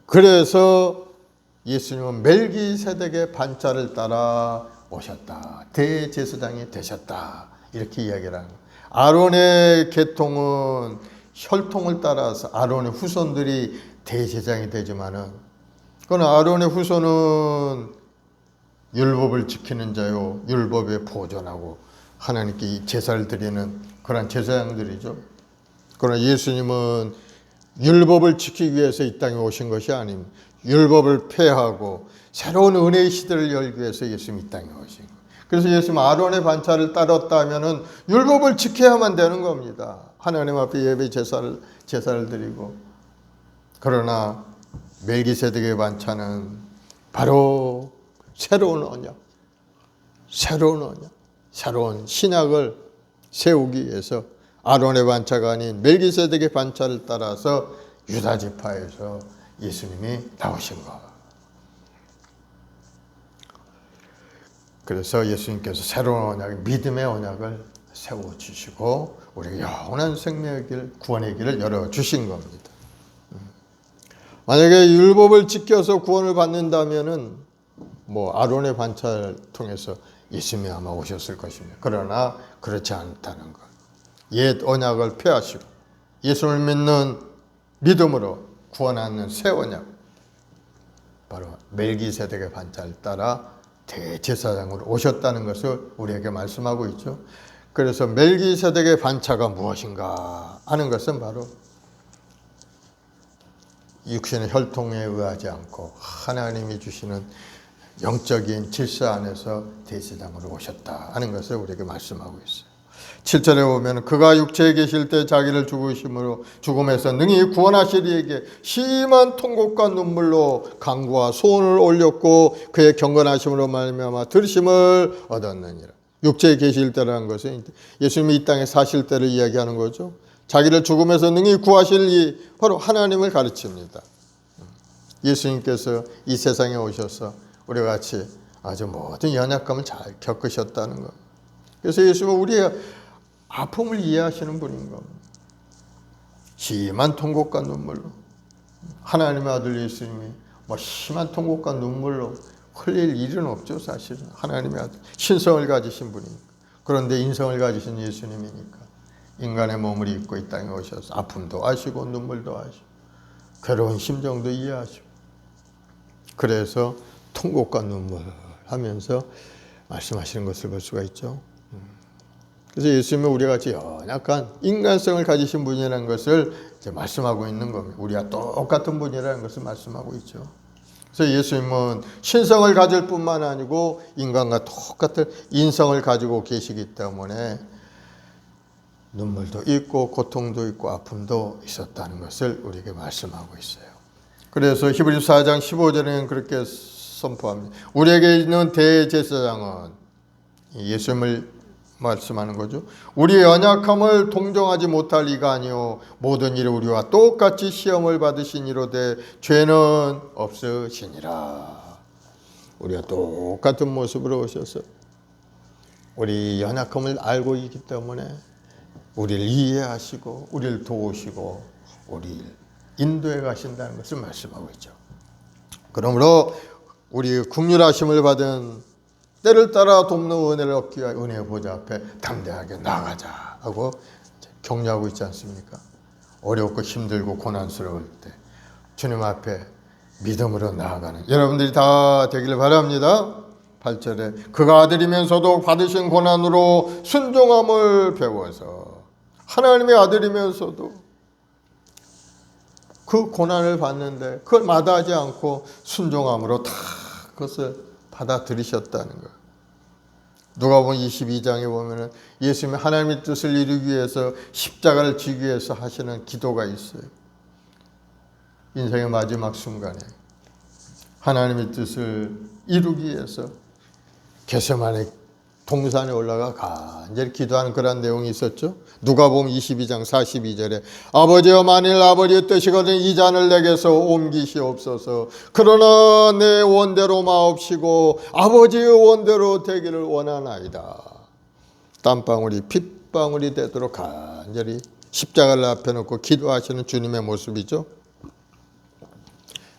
그래서 예수님은 멜기세덱의 반차를 따라 오셨다. 대제사장이 되셨다. 이렇게 이야기를 하는 거예요. 아론의 계통은 혈통을 따라서 아론의 후손들이 대제사장이 되지만은 그건 아론의 후손은 율법을 지키는 자요, 율법에 보존하고 하나님께 제사를 드리는 그런 제사장들이죠. 그러나 예수님은 율법을 지키기 위해서 이 땅에 오신 것이 아닙니다. 율법을 폐하고 새로운 은혜의 시대를 열기 위해서 예수님이 이 땅에 오신 거예요. 그래서 예수님 아론의 반차를 따랐다면은 율법을 지켜야만 되는 겁니다. 하나님 앞에 예배 제사를 드리고. 그러나 멜기세덱의 반차는 바로 새로운 언약, 새로운 신약을 세우기 위해서 아론의 반차가 아닌 멜기세덱의 반차를 따라서 유다 지파에서 예수님이 나오신 것. 그래서 예수님께서 새로운 언약, 믿음의 언약을 세워주시고 우리에게 영원한 생명의 길, 구원의 길을 열어주신 겁니다. 만약에 율법을 지켜서 구원을 받는다면은 아론의 반차를 통해서 예수님이 아마 오셨을 것입니다. 그러나 그렇지 않다는 것. 옛 언약을 폐하시고 예수를 믿는 믿음으로 구원하는 새 언약, 바로 멜기세덱의 반차를 따라 대제사장으로 오셨다는 것을 우리에게 말씀하고 있죠. 그래서 멜기세덱의 반차가 무엇인가 하는 것은 바로 육신의 혈통에 의하지 않고 하나님이 주시는 영적인 질서 안에서 대제사장으로 오셨다 하는 것을 우리에게 말씀하고 있어요. 7절에 보면 그가 육체에 계실 때 자기를 죽음에서 능히 구원하실 이에게 심한 통곡과 눈물로 간구와 소원을 올렸고 그의 경건하심으로 말미암아 들으심을 얻었느니라. 육체에 계실 때라는 것은 예수님이 이 땅에 사실 때를 이야기하는 거죠. 자기를 죽음에서 능히 구하실 이 바로 하나님을 가르칩니다. 예수님께서 이 세상에 오셔서 우리가 같이 아주 모든 연약감을 잘 겪으셨다는 것. 그래서 예수님은 우리의 아픔을 이해하시는 분인 겁니다. 심한 통곡과 눈물로 하나님의 아들 예수님이 심한 통곡과 눈물로 흘릴 일은 없죠. 사실은 하나님의 아들 신성을 가지신 분이니까. 그런데 인성을 가지신 예수님이니까 인간의 몸을 입고 이 땅에 오셔서 아픔도 아시고 눈물도 아시고 괴로운 심정도 이해하시고 그래서 통곡과 눈물 하면서 말씀하시는 것을 볼 수가 있죠. 그래서 예수님은 우리가 같이 연약한 인간성을 가지신 분이라는 것을 이제 말씀하고 있는 겁니다. 우리가 똑같은 분이라는 것을 말씀하고 있죠. 그래서 예수님은 신성을 가질 뿐만 아니고 인간과 똑같은 인성을 가지고 계시기 때문에 눈물도 있고 고통도 있고 아픔도 있었다는 것을 우리에게 말씀하고 있어요. 그래서 히브리서 4장 15절에는 그렇게 선포합니다. 우리에게 있는 대제사장은 예수님을 말씀하는 거죠. 우리의 연약함을 동정하지 못할 이가 아니요 모든 일에 우리와 똑같이 시험을 받으신 이로되 죄는 없으시니라. 우리가 똑같은 모습으로 오셔서 우리 연약함을 알고 있기 때문에 우리를 이해하시고 우리를 도우시고 우리를 인도해 가신다는 것을 말씀하고 있죠. 그러므로 우리 긍휼하심을 받은 때를 따라 돕는 은혜를 얻기 위하여 은혜의 보좌 앞에 담대하게 나아가자 하고 격려하고 있지 않습니까? 어렵고 힘들고 고난스러울 때 주님 앞에 믿음으로 나아가는 여러분들이 다 되기를 바랍니다. 8절에 그가 아들이면서도 받으신 고난으로 순종함을 배워서 하나님의 아들이면서도 그 고난을 받는데 그걸 마다하지 않고 순종함으로 다 그것을 받아들이셨다는 것. 누가복음 22장에 보면은 예수님이 하나님의 뜻을 이루기 위해서 십자가를 지기 위해서 하시는 기도가 있어요. 인생의 마지막 순간에 하나님의 뜻을 이루기 위해서 겟세마네 동산에 올라가 간절히 기도하는 그런 내용이 있었죠. 누가복음 22장 42절에 아버지여 만일 아버지의 뜻이거든 이 잔을 내게서 옮기시옵소서. 그러나 내 원대로 마옵시고 아버지의 원대로 되기를 원하나이다. 땀방울이 핏방울이 되도록 간절히 십자가를 앞에 놓고 기도하시는 주님의 모습이죠.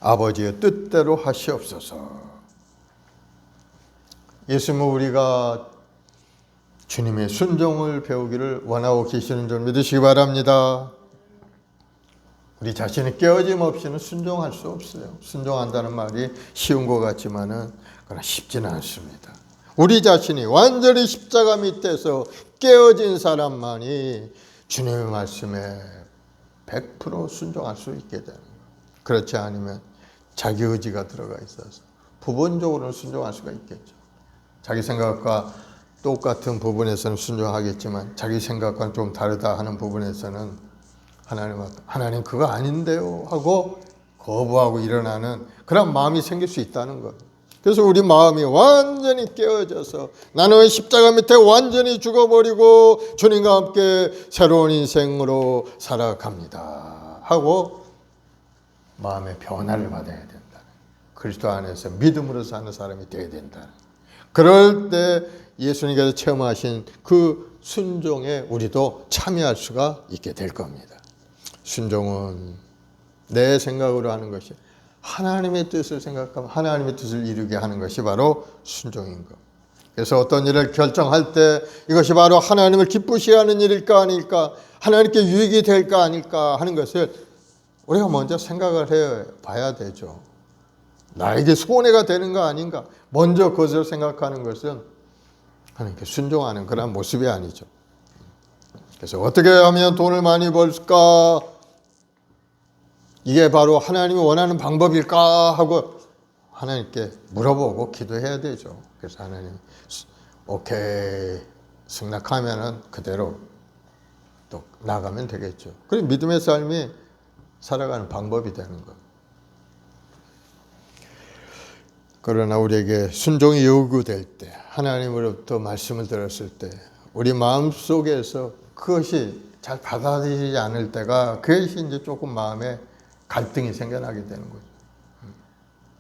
아버지의 뜻대로 하시옵소서. 예수님은 우리가 주님의 순종을 배우기를 원하고 계시는 줄 믿으시기 바랍니다. 우리 자신이 깨어짐 없이는 순종할 수 없어요. 순종한다는 말이 쉬운 것 같지만은 그러나 쉽지는 않습니다. 우리 자신이 완전히 십자가 밑에서 깨어진 사람만이 주님의 말씀에 100% 순종할 수 있게 되는 거예요. 그렇지 않으면 자기 의지가 들어가 있어서 부분적으로는 순종할 수가 있겠죠. 자기 생각과 똑같은 부분에서는 순종하겠지만 자기 생각과는 좀 다르다 하는 부분에서는 하나님 그거 아닌데요 하고 거부하고 일어나는 그런 마음이 생길 수 있다는 것. 그래서 우리 마음이 완전히 깨어져서 나는 십자가 밑에 완전히 죽어버리고 주님과 함께 새로운 인생으로 살아갑니다 하고 마음의 변화를 받아야 된다. 그리스도 안에서 믿음으로 사는 사람이 되어야 된다. 그럴 때 예수님께서 체험하신 그 순종에 우리도 참여할 수가 있게 될 겁니다. 순종은 내 생각으로 하는 것이 하나님의 뜻을 생각하면 하나님의 뜻을 이루게 하는 것이 바로 순종인 것. 그래서 어떤 일을 결정할 때 이것이 바로 하나님을 기쁘시게 하는 일일까 아닐까, 하나님께 유익이 될까 아닐까 하는 것을 우리가 먼저 생각을 해 봐야 되죠. 나에게 손해가 되는 거 아닌가, 먼저 그것을 생각하는 것은 하나님께 순종하는 그런 모습이 아니죠. 그래서 어떻게 하면 돈을 많이 벌까, 이게 바로 하나님이 원하는 방법일까 하고 하나님께 물어보고 기도해야 되죠. 그래서 하나님 오케이 승낙하면은 그대로 또 나가면 되겠죠. 그리고 믿음의 삶이 살아가는 방법이 되는 것. 그러나 우리에게 순종이 요구될 때, 하나님으로부터 말씀을 들었을 때 우리 마음속에서 그것이 잘 받아들이지 않을 때가, 그것이 이제 조금 마음에 갈등이 생겨나게 되는 거죠.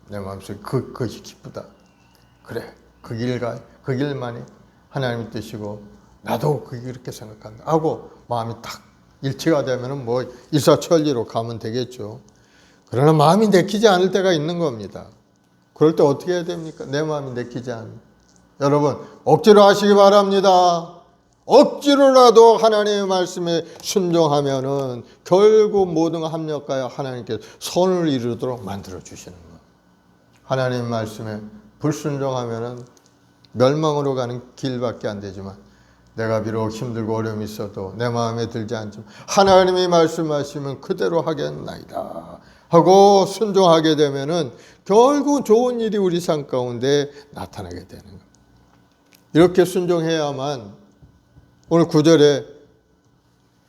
내 마음속에 그것이 기쁘다. 그래, 그 길만이 하나님의 뜻이고 나도 그렇게 생각한다 하고 마음이 딱 일치가 되면은 뭐 일사천리로 가면 되겠죠. 그러나 마음이 내키지 않을 때가 있는 겁니다. 그럴 때 어떻게 해야 됩니까? 내 마음이 내키지 않는. 여러분 억지로 하시기 바랍니다. 억지로라도 하나님의 말씀에 순종하면은 결국 모든 합력하여 하나님께서 선을 이루도록 만들어 주시는 거예요. 하나님의 말씀에 불순종하면은 멸망으로 가는 길밖에 안 되지만, 내가 비록 힘들고 어려움이 있어도 내 마음에 들지 않지만 하나님이 말씀하시면 그대로 하겠나이다 하고 순종하게 되면은 결국 좋은 일이 우리 삶 가운데 나타나게 되는 거예요. 이렇게 순종해야만 오늘 9절에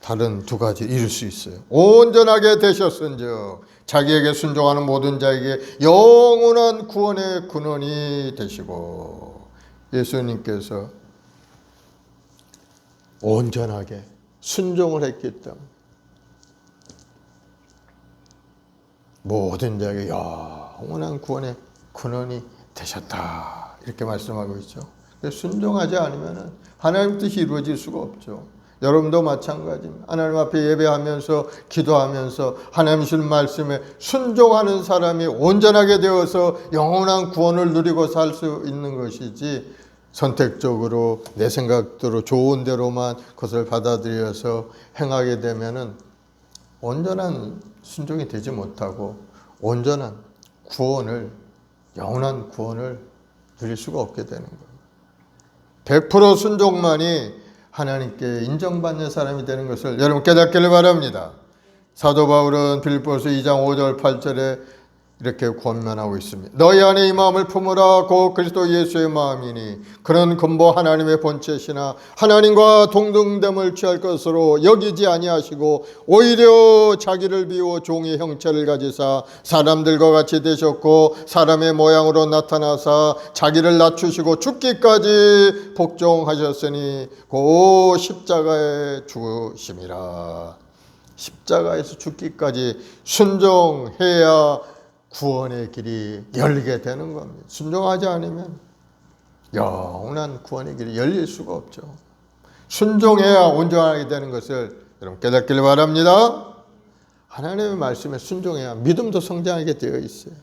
다른 두 가지 이룰 수 있어요. 온전하게 되셨은즉 자기에게 순종하는 모든 자에게 영원한 구원의 근원이 되시고, 예수님께서 온전하게 순종을 했기 때문에 모든 자에게 영원한 구원의 근원이 되셨다 이렇게 말씀하고 있죠. 순종하지 않으면 하나님 뜻이 이루어질 수가 없죠. 여러분도 마찬가지입니다. 하나님 앞에 예배하면서 기도하면서 하나님 주신 말씀에 순종하는 사람이 온전하게 되어서 영원한 구원을 누리고 살 수 있는 것이지, 선택적으로 내 생각대로 좋은 대로만 그것을 받아들여서 행하게 되면은 온전한 순종이 되지 못하고 온전한 구원을, 영원한 구원을 누릴 수가 없게 되는 거예요. 100% 순종만이 하나님께 인정받는 사람이 되는 것을 여러분 깨닫기를 바랍니다. 사도 바울은 빌립보서 2장 5절 8절에 이렇게 권면하고 있습니다. 너희 안에 이 마음을 품으라. 곧 그리스도 예수의 마음이니 그는 근본 하나님의 본체시나 하나님과 동등됨을 취할 것으로 여기지 아니하시고 오히려 자기를 비워 종의 형체를 가지사 사람들과 같이 되셨고 사람의 모양으로 나타나사 자기를 낮추시고 죽기까지 복종하셨으니 곧 십자가에 죽으심이라. 십자가에서 죽기까지 순종해야 구원의 길이 열리게 되는 겁니다. 순종하지 않으면 영원한 구원의 길이 열릴 수가 없죠. 순종해야 온전하게 되는 것을 여러분 깨닫길 바랍니다. 하나님의 말씀에 순종해야 믿음도 성장하게 되어 있어요.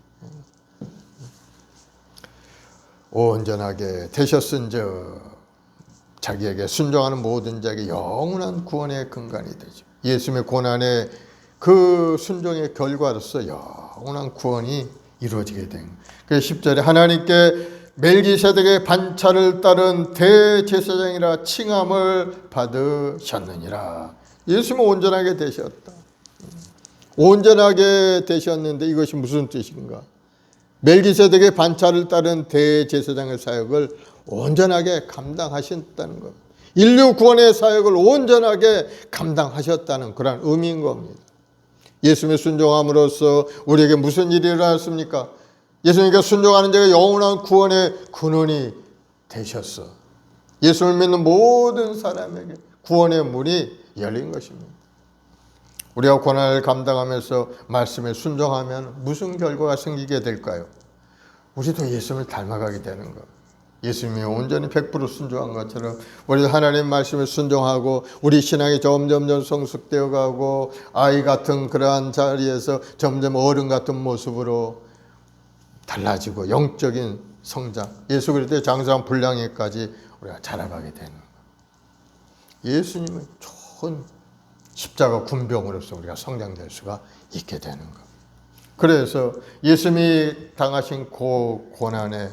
온전하게 되셨은즉 자기에게 순종하는 모든 자에게 영원한 구원의 근간이 되죠. 예수님의 고난의 그 순종의 결과로서 영원한 구원이 이루어지게 된 거예요. 그래서 10절에 하나님께 멜기세덱의 반차를 따른 대제사장이라 칭함을 받으셨느니라. 예수님은 온전하게 되셨다. 온전하게 되셨는데 이것이 무슨 뜻인가? 멜기세덱의 반차를 따른 대제사장의 사역을 온전하게 감당하셨다는 것. 인류 구원의 사역을 온전하게 감당하셨다는 그런 의미인 겁니다. 예수님의 순종함으로써 우리에게 무슨 일이 일어났습니까? 예수님께 순종하는 자가 영원한 구원의 근원이 되셨어. 예수를 믿는 모든 사람에게 구원의 문이 열린 것입니다. 우리가 고난을 감당하면서 말씀에 순종하면 무슨 결과가 생기게 될까요? 우리도 예수님을 닮아가게 되는 겁니다. 예수님이 온전히 100% 순종한 것처럼 우리도 하나님 말씀에 순종하고 우리 신앙이 점점 성숙되어 가고 아이 같은 그러한 자리에서 점점 어른 같은 모습으로 달라지고 영적인 성장, 예수 그리스도의 장성한 분량에까지 우리가 자라가게 되는 거예요. 예수님은 좋은 십자가 군병으로서 우리가 성장될 수가 있게 되는 거예요. 그래서 예수님이 당하신 고난에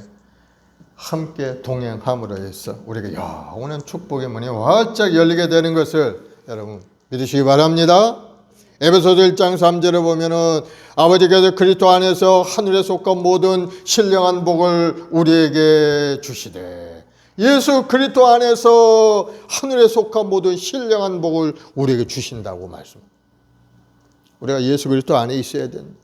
함께 동행함으로 해서 우리가 영원한 축복의 문이 활짝 열리게 되는 것을 여러분 믿으시기 바랍니다. 에베소서 1장 3절에 보면은 아버지께서 그리스도 안에서 하늘에 속한 모든 신령한 복을 우리에게 주시되, 예수 그리스도 안에서 하늘에 속한 모든 신령한 복을 우리에게 주신다고 말씀합니다. 우리가 예수 그리스도 안에 있어야 된다.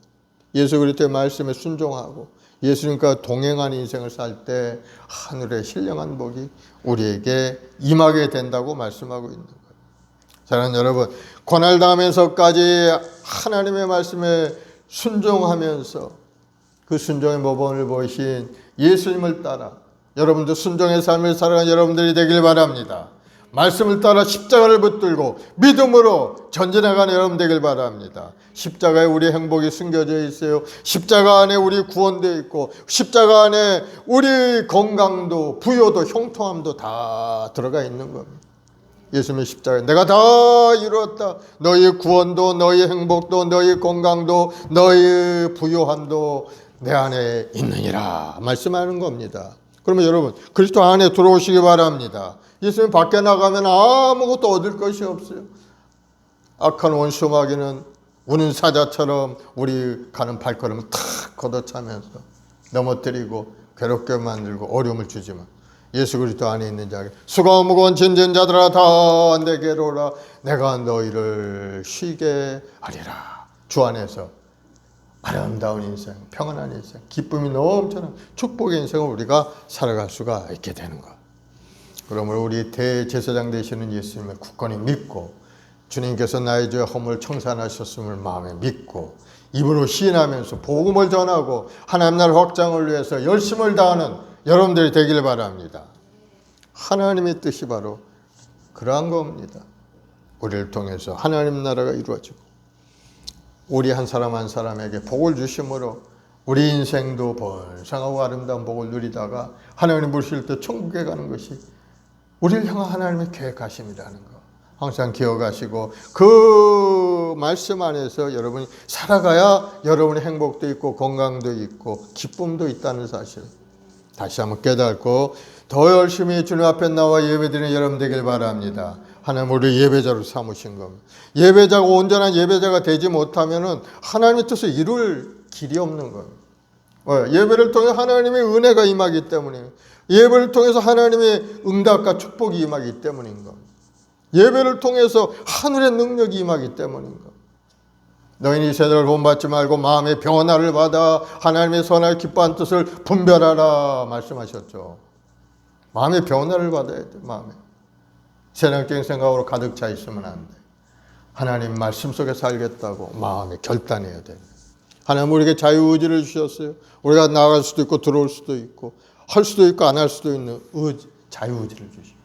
예수 그리스도의 말씀에 순종하고 예수님과 동행하는 인생을 살 때 하늘의 신령한 복이 우리에게 임하게 된다고 말씀하고 있는 거예요. 사랑하는 여러분, 고난을 당하면서까지 하나님의 말씀에 순종하면서 그 순종의 모범을 보이신 예수님을 따라 여러분도 순종의 삶을 살아가는 여러분들이 되길 바랍니다. 말씀을 따라 십자가를 붙들고 믿음으로 전진해가는 여러분 되길 바랍니다. 십자가에 우리 행복이 숨겨져 있어요. 십자가 안에 우리 구원되어 있고 십자가 안에 우리 건강도 부요도 형통함도 다 들어가 있는 겁니다. 예수님의 십자가에 내가 다 이루었다. 너희 구원도 너희 행복도 너희 건강도 너희 부요함도 내 안에 있느니라 말씀하는 겁니다. 그러면 여러분 그리스도 안에 들어오시기 바랍니다. 예수님 밖에 나가면 아무것도 얻을 것이 없어요. 악한 원수 마귀는 우는 사자처럼 우리 가는 발걸음을 탁 걷어차면서 넘어뜨리고 괴롭게 만들고 어려움을 주지만 예수 그리스도 안에 있는 자에게 수고하고 무거운 짐진 자들아 다 내게로 오라. 내가 너희를 쉬게 하리라. 주 안에서 아름다운 인생, 평안한 인생, 기쁨이 넘치는 축복의 인생을 우리가 살아갈 수가 있게 되는 것. 그러므로 우리 대제사장 되시는 예수님을 굳건히 믿고 주님께서 나의 죄 허물 청산하셨음을 마음에 믿고 입으로 시인하면서 복음을 전하고 하나님 나라 확장을 위해서 열심을 다하는 여러분들이 되길 바랍니다. 하나님의 뜻이 바로 그러한 겁니다. 우리를 통해서 하나님 나라가 이루어지고 우리 한 사람 한 사람에게 복을 주심으로 우리 인생도 번성하고 아름다운 복을 누리다가 하나님 부르실 때 천국에 가는 것이 우리를 향한 하나님의 계획하심이라는 거 항상 기억하시고 그 말씀 안에서 여러분이 살아가야 여러분의 행복도 있고 건강도 있고 기쁨도 있다는 사실 다시 한번 깨닫고 더 열심히 주님 앞에 나와 예배드리는 여러분 되길 바랍니다. 하나님 우리 예배자로 삼으신 겁니다. 예배자가 온전한 예배자가 되지 못하면은 하나님의 뜻을 이룰 길이 없는 거예요. 예배를 통해 하나님의 은혜가 임하기 때문이에요. 예배를 통해서 하나님의 응답과 축복이 임하기 때문인 겁니다. 예배를 통해서 하늘의 능력이 임하기 때문인 겁니다. 너희는 이 세대를 본받지 말고 마음의 변화를 받아 하나님의 선하고 기뻐한 뜻을 분별하라 말씀하셨죠. 마음의 변화를 받아야 돼. 마음에 세상적인 생각으로 가득 차 있으면 안 돼. 하나님 말씀 속에 살겠다고 마음에 결단해야 돼. 하나님 우리에게 자유의지를 주셨어요. 우리가 나갈 수도 있고 들어올 수도 있고 할 수도 있고 안 할 수도 있는 자유의지를 주시고,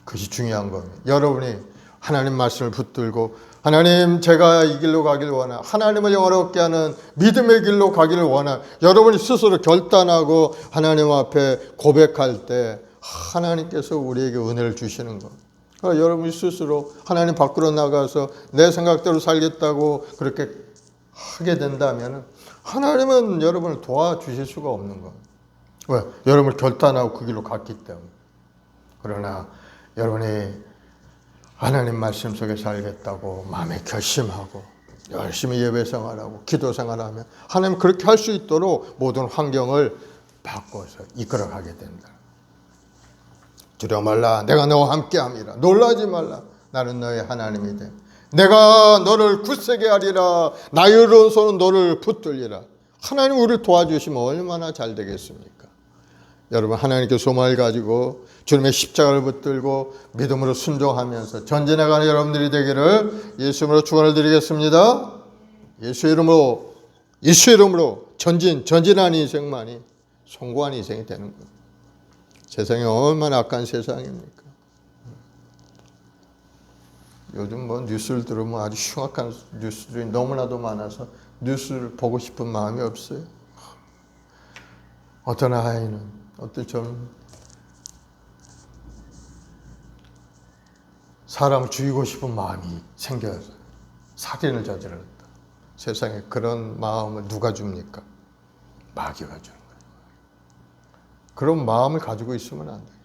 그것이 중요한 겁니다. 여러분이 하나님 말씀을 붙들고 하나님 제가 이 길로 가길 원하, 하나님을 영화롭게 하는 믿음의 길로 가기를 원하, 여러분이 스스로 결단하고 하나님 앞에 고백할 때 하나님께서 우리에게 은혜를 주시는 것. 그러니까 여러분이 스스로 하나님 밖으로 나가서 내 생각대로 살겠다고 그렇게 하게 된다면 하나님은 여러분을 도와주실 수가 없는 것. 왜? 여러분을 결단하고 그 길로 갔기 때문에. 그러나 여러분이 하나님 말씀 속에 살겠다고 마음에 결심하고 열심히 예배 생활하고 기도 생활하면 하나님 그렇게 할 수 있도록 모든 환경을 바꿔서 이끌어가게 된다. 두려워 말라. 내가 너와 함께함이라. 놀라지 말라. 나는 너의 하나님이 돼. 내가 너를 굳세게 하리라. 나의 의로운 손은 너를 붙들리라. 하나님 우리를 도와주시면 얼마나 잘 되겠습니까? 여러분 하나님께 소망을 가지고 주님의 십자가를 붙들고 믿음으로 순종하면서 전진해가는 여러분들이 되기를 예수 이름으로 축원을 드리겠습니다. 예수 이름으로 전진하는 인생만이 성공한 인생이 되는 겁니다. 세상이 얼마나 악한 세상입니까? 요즘 뭐 뉴스를 들으면 아주 흉악한 뉴스들이 너무나도 많아서 뉴스를 보고 싶은 마음이 없어요. 어떤 아이는, 어떤 좀 사람을 죽이고 싶은 마음이 생겨서 살인을 저질렀다. 세상에 그런 마음을 누가 줍니까? 마귀가 주는 거예요. 그런 마음을 가지고 있으면 안 돼요.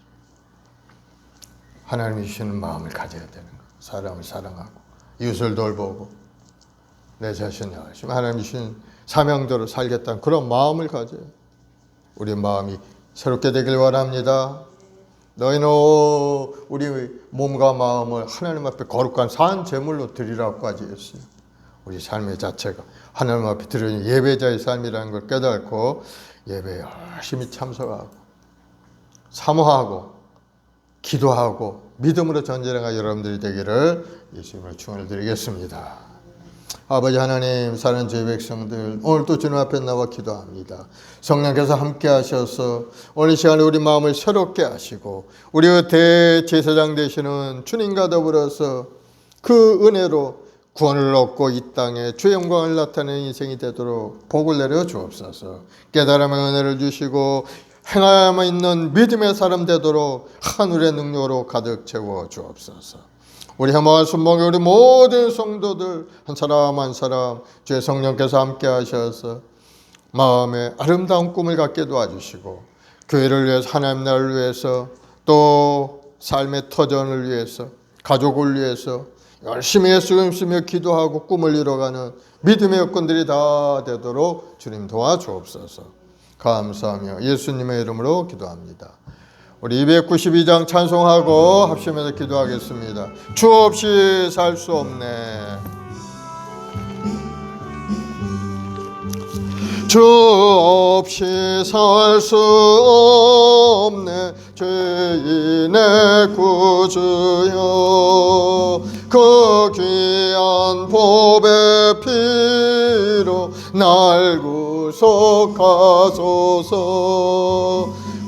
하나님이 주시는 마음을 가져야 되는 거예요. 사람을 사랑하고 이웃을 돌보고 내 자신을 열심히 하나님이 주신 사명대로 살겠다는 그런 마음을 가져요. 우리 마음이 새롭게 되길 원합니다. 너희는 우리 몸과 마음을 하나님 앞에 거룩한 산 제물로 드리라고까지 했어요. 우리 삶의 자체가 하나님 앞에 드리는 예배자의 삶이라는 걸 깨닫고 예배에 열심히 참석하고 사모하고 기도하고 믿음으로 전진해가 여러분들이 되기를 예수님을 축원을 드리겠습니다. 아버지 하나님, 사랑하는 저희 백성들 오늘 또 주님 앞에 나와 기도합니다. 성령께서 함께 하셔서 오늘 시간에 우리 마음을 새롭게 하시고 우리의 대제사장 되시는 주님과 더불어서 그 은혜로 구원을 얻고 이 땅에 주의 영광을 나타내는 인생이 되도록 복을 내려 주옵소서. 깨달음의 은혜를 주시고 행함에 있는 믿음의 사람 되도록 하늘의 능력으로 가득 채워 주옵소서. 우리 해마을 순복의 우리 모든 성도들 한 사람 한 사람 주의 성령께서 함께 하셔서 마음에 아름다운 꿈을 갖게 도와주시고 교회를 위해서 하나님 나라를 위해서 또 삶의 터전을 위해서 가족을 위해서 열심히 예수 이름 쓰며 기도하고 꿈을 이뤄가는 믿음의 여건들이 다 되도록 주님 도와주옵소서. 감사하며 예수님의 이름으로 기도합니다. 우리 292장 찬송하고 합심해서 기도하겠습니다. 주 없이 살 수 없네. 주 없이 살 수 없네. 죄인의 구주여 그 귀한 보배 피로 날 구속하소서.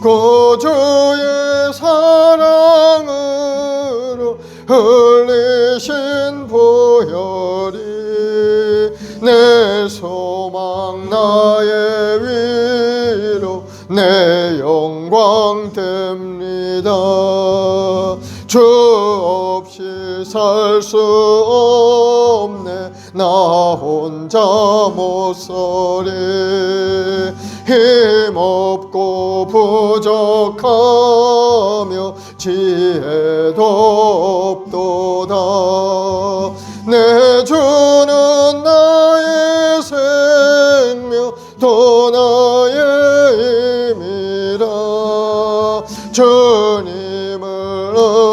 구주의 사랑으로 흘리신 보혈이 내 소망 나의 위로 내 영광 됩니다. 주 없이 살 수 없네. 나 혼자 못 서리. 힘없고 부족하며 지혜도 없도다. 내 주는 나의 생명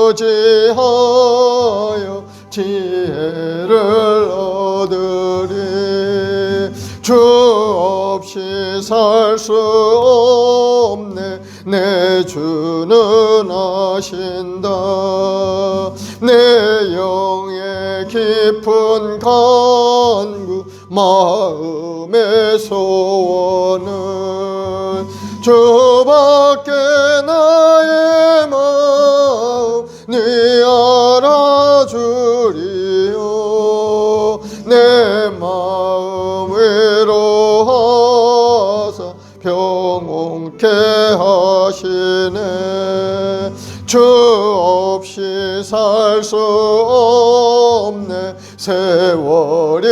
의지하여 지혜를 얻으리. 주 없이 살 수 없네. 내 주는 아신다. 내 영의 깊은 간구 마음의 소원은 주밖에 나의 마음 네 알아주리요. 내 마음 위로하사 평온케 하시네. 주 없이 살 수 없네. 세월이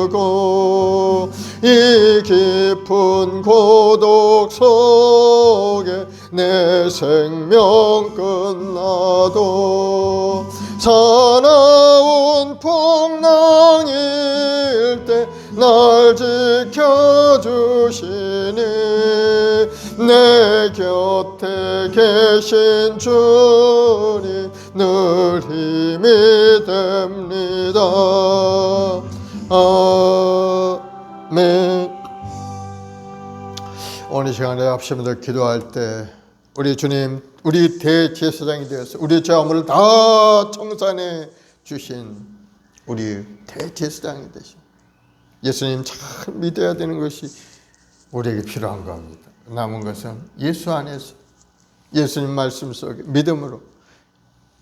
흐르고 이 깊은 고독 속에 내 생명 끝나도 사나운 풍랑일 때 날 지켜주시니 내 곁에 계신 주님 늘 힘이 됩니다. 아멘. 오늘 시간에 합심으로 기도할 때 우리 주님, 우리 대제사장이 되어서 우리 죄악물을 다 청산해 주신 우리 대제사장이 되신 예수님 잘 믿어야 되는 것이 우리에게 필요한 겁니다. 남은 것은 예수 안에서 예수님 말씀 속에 믿음으로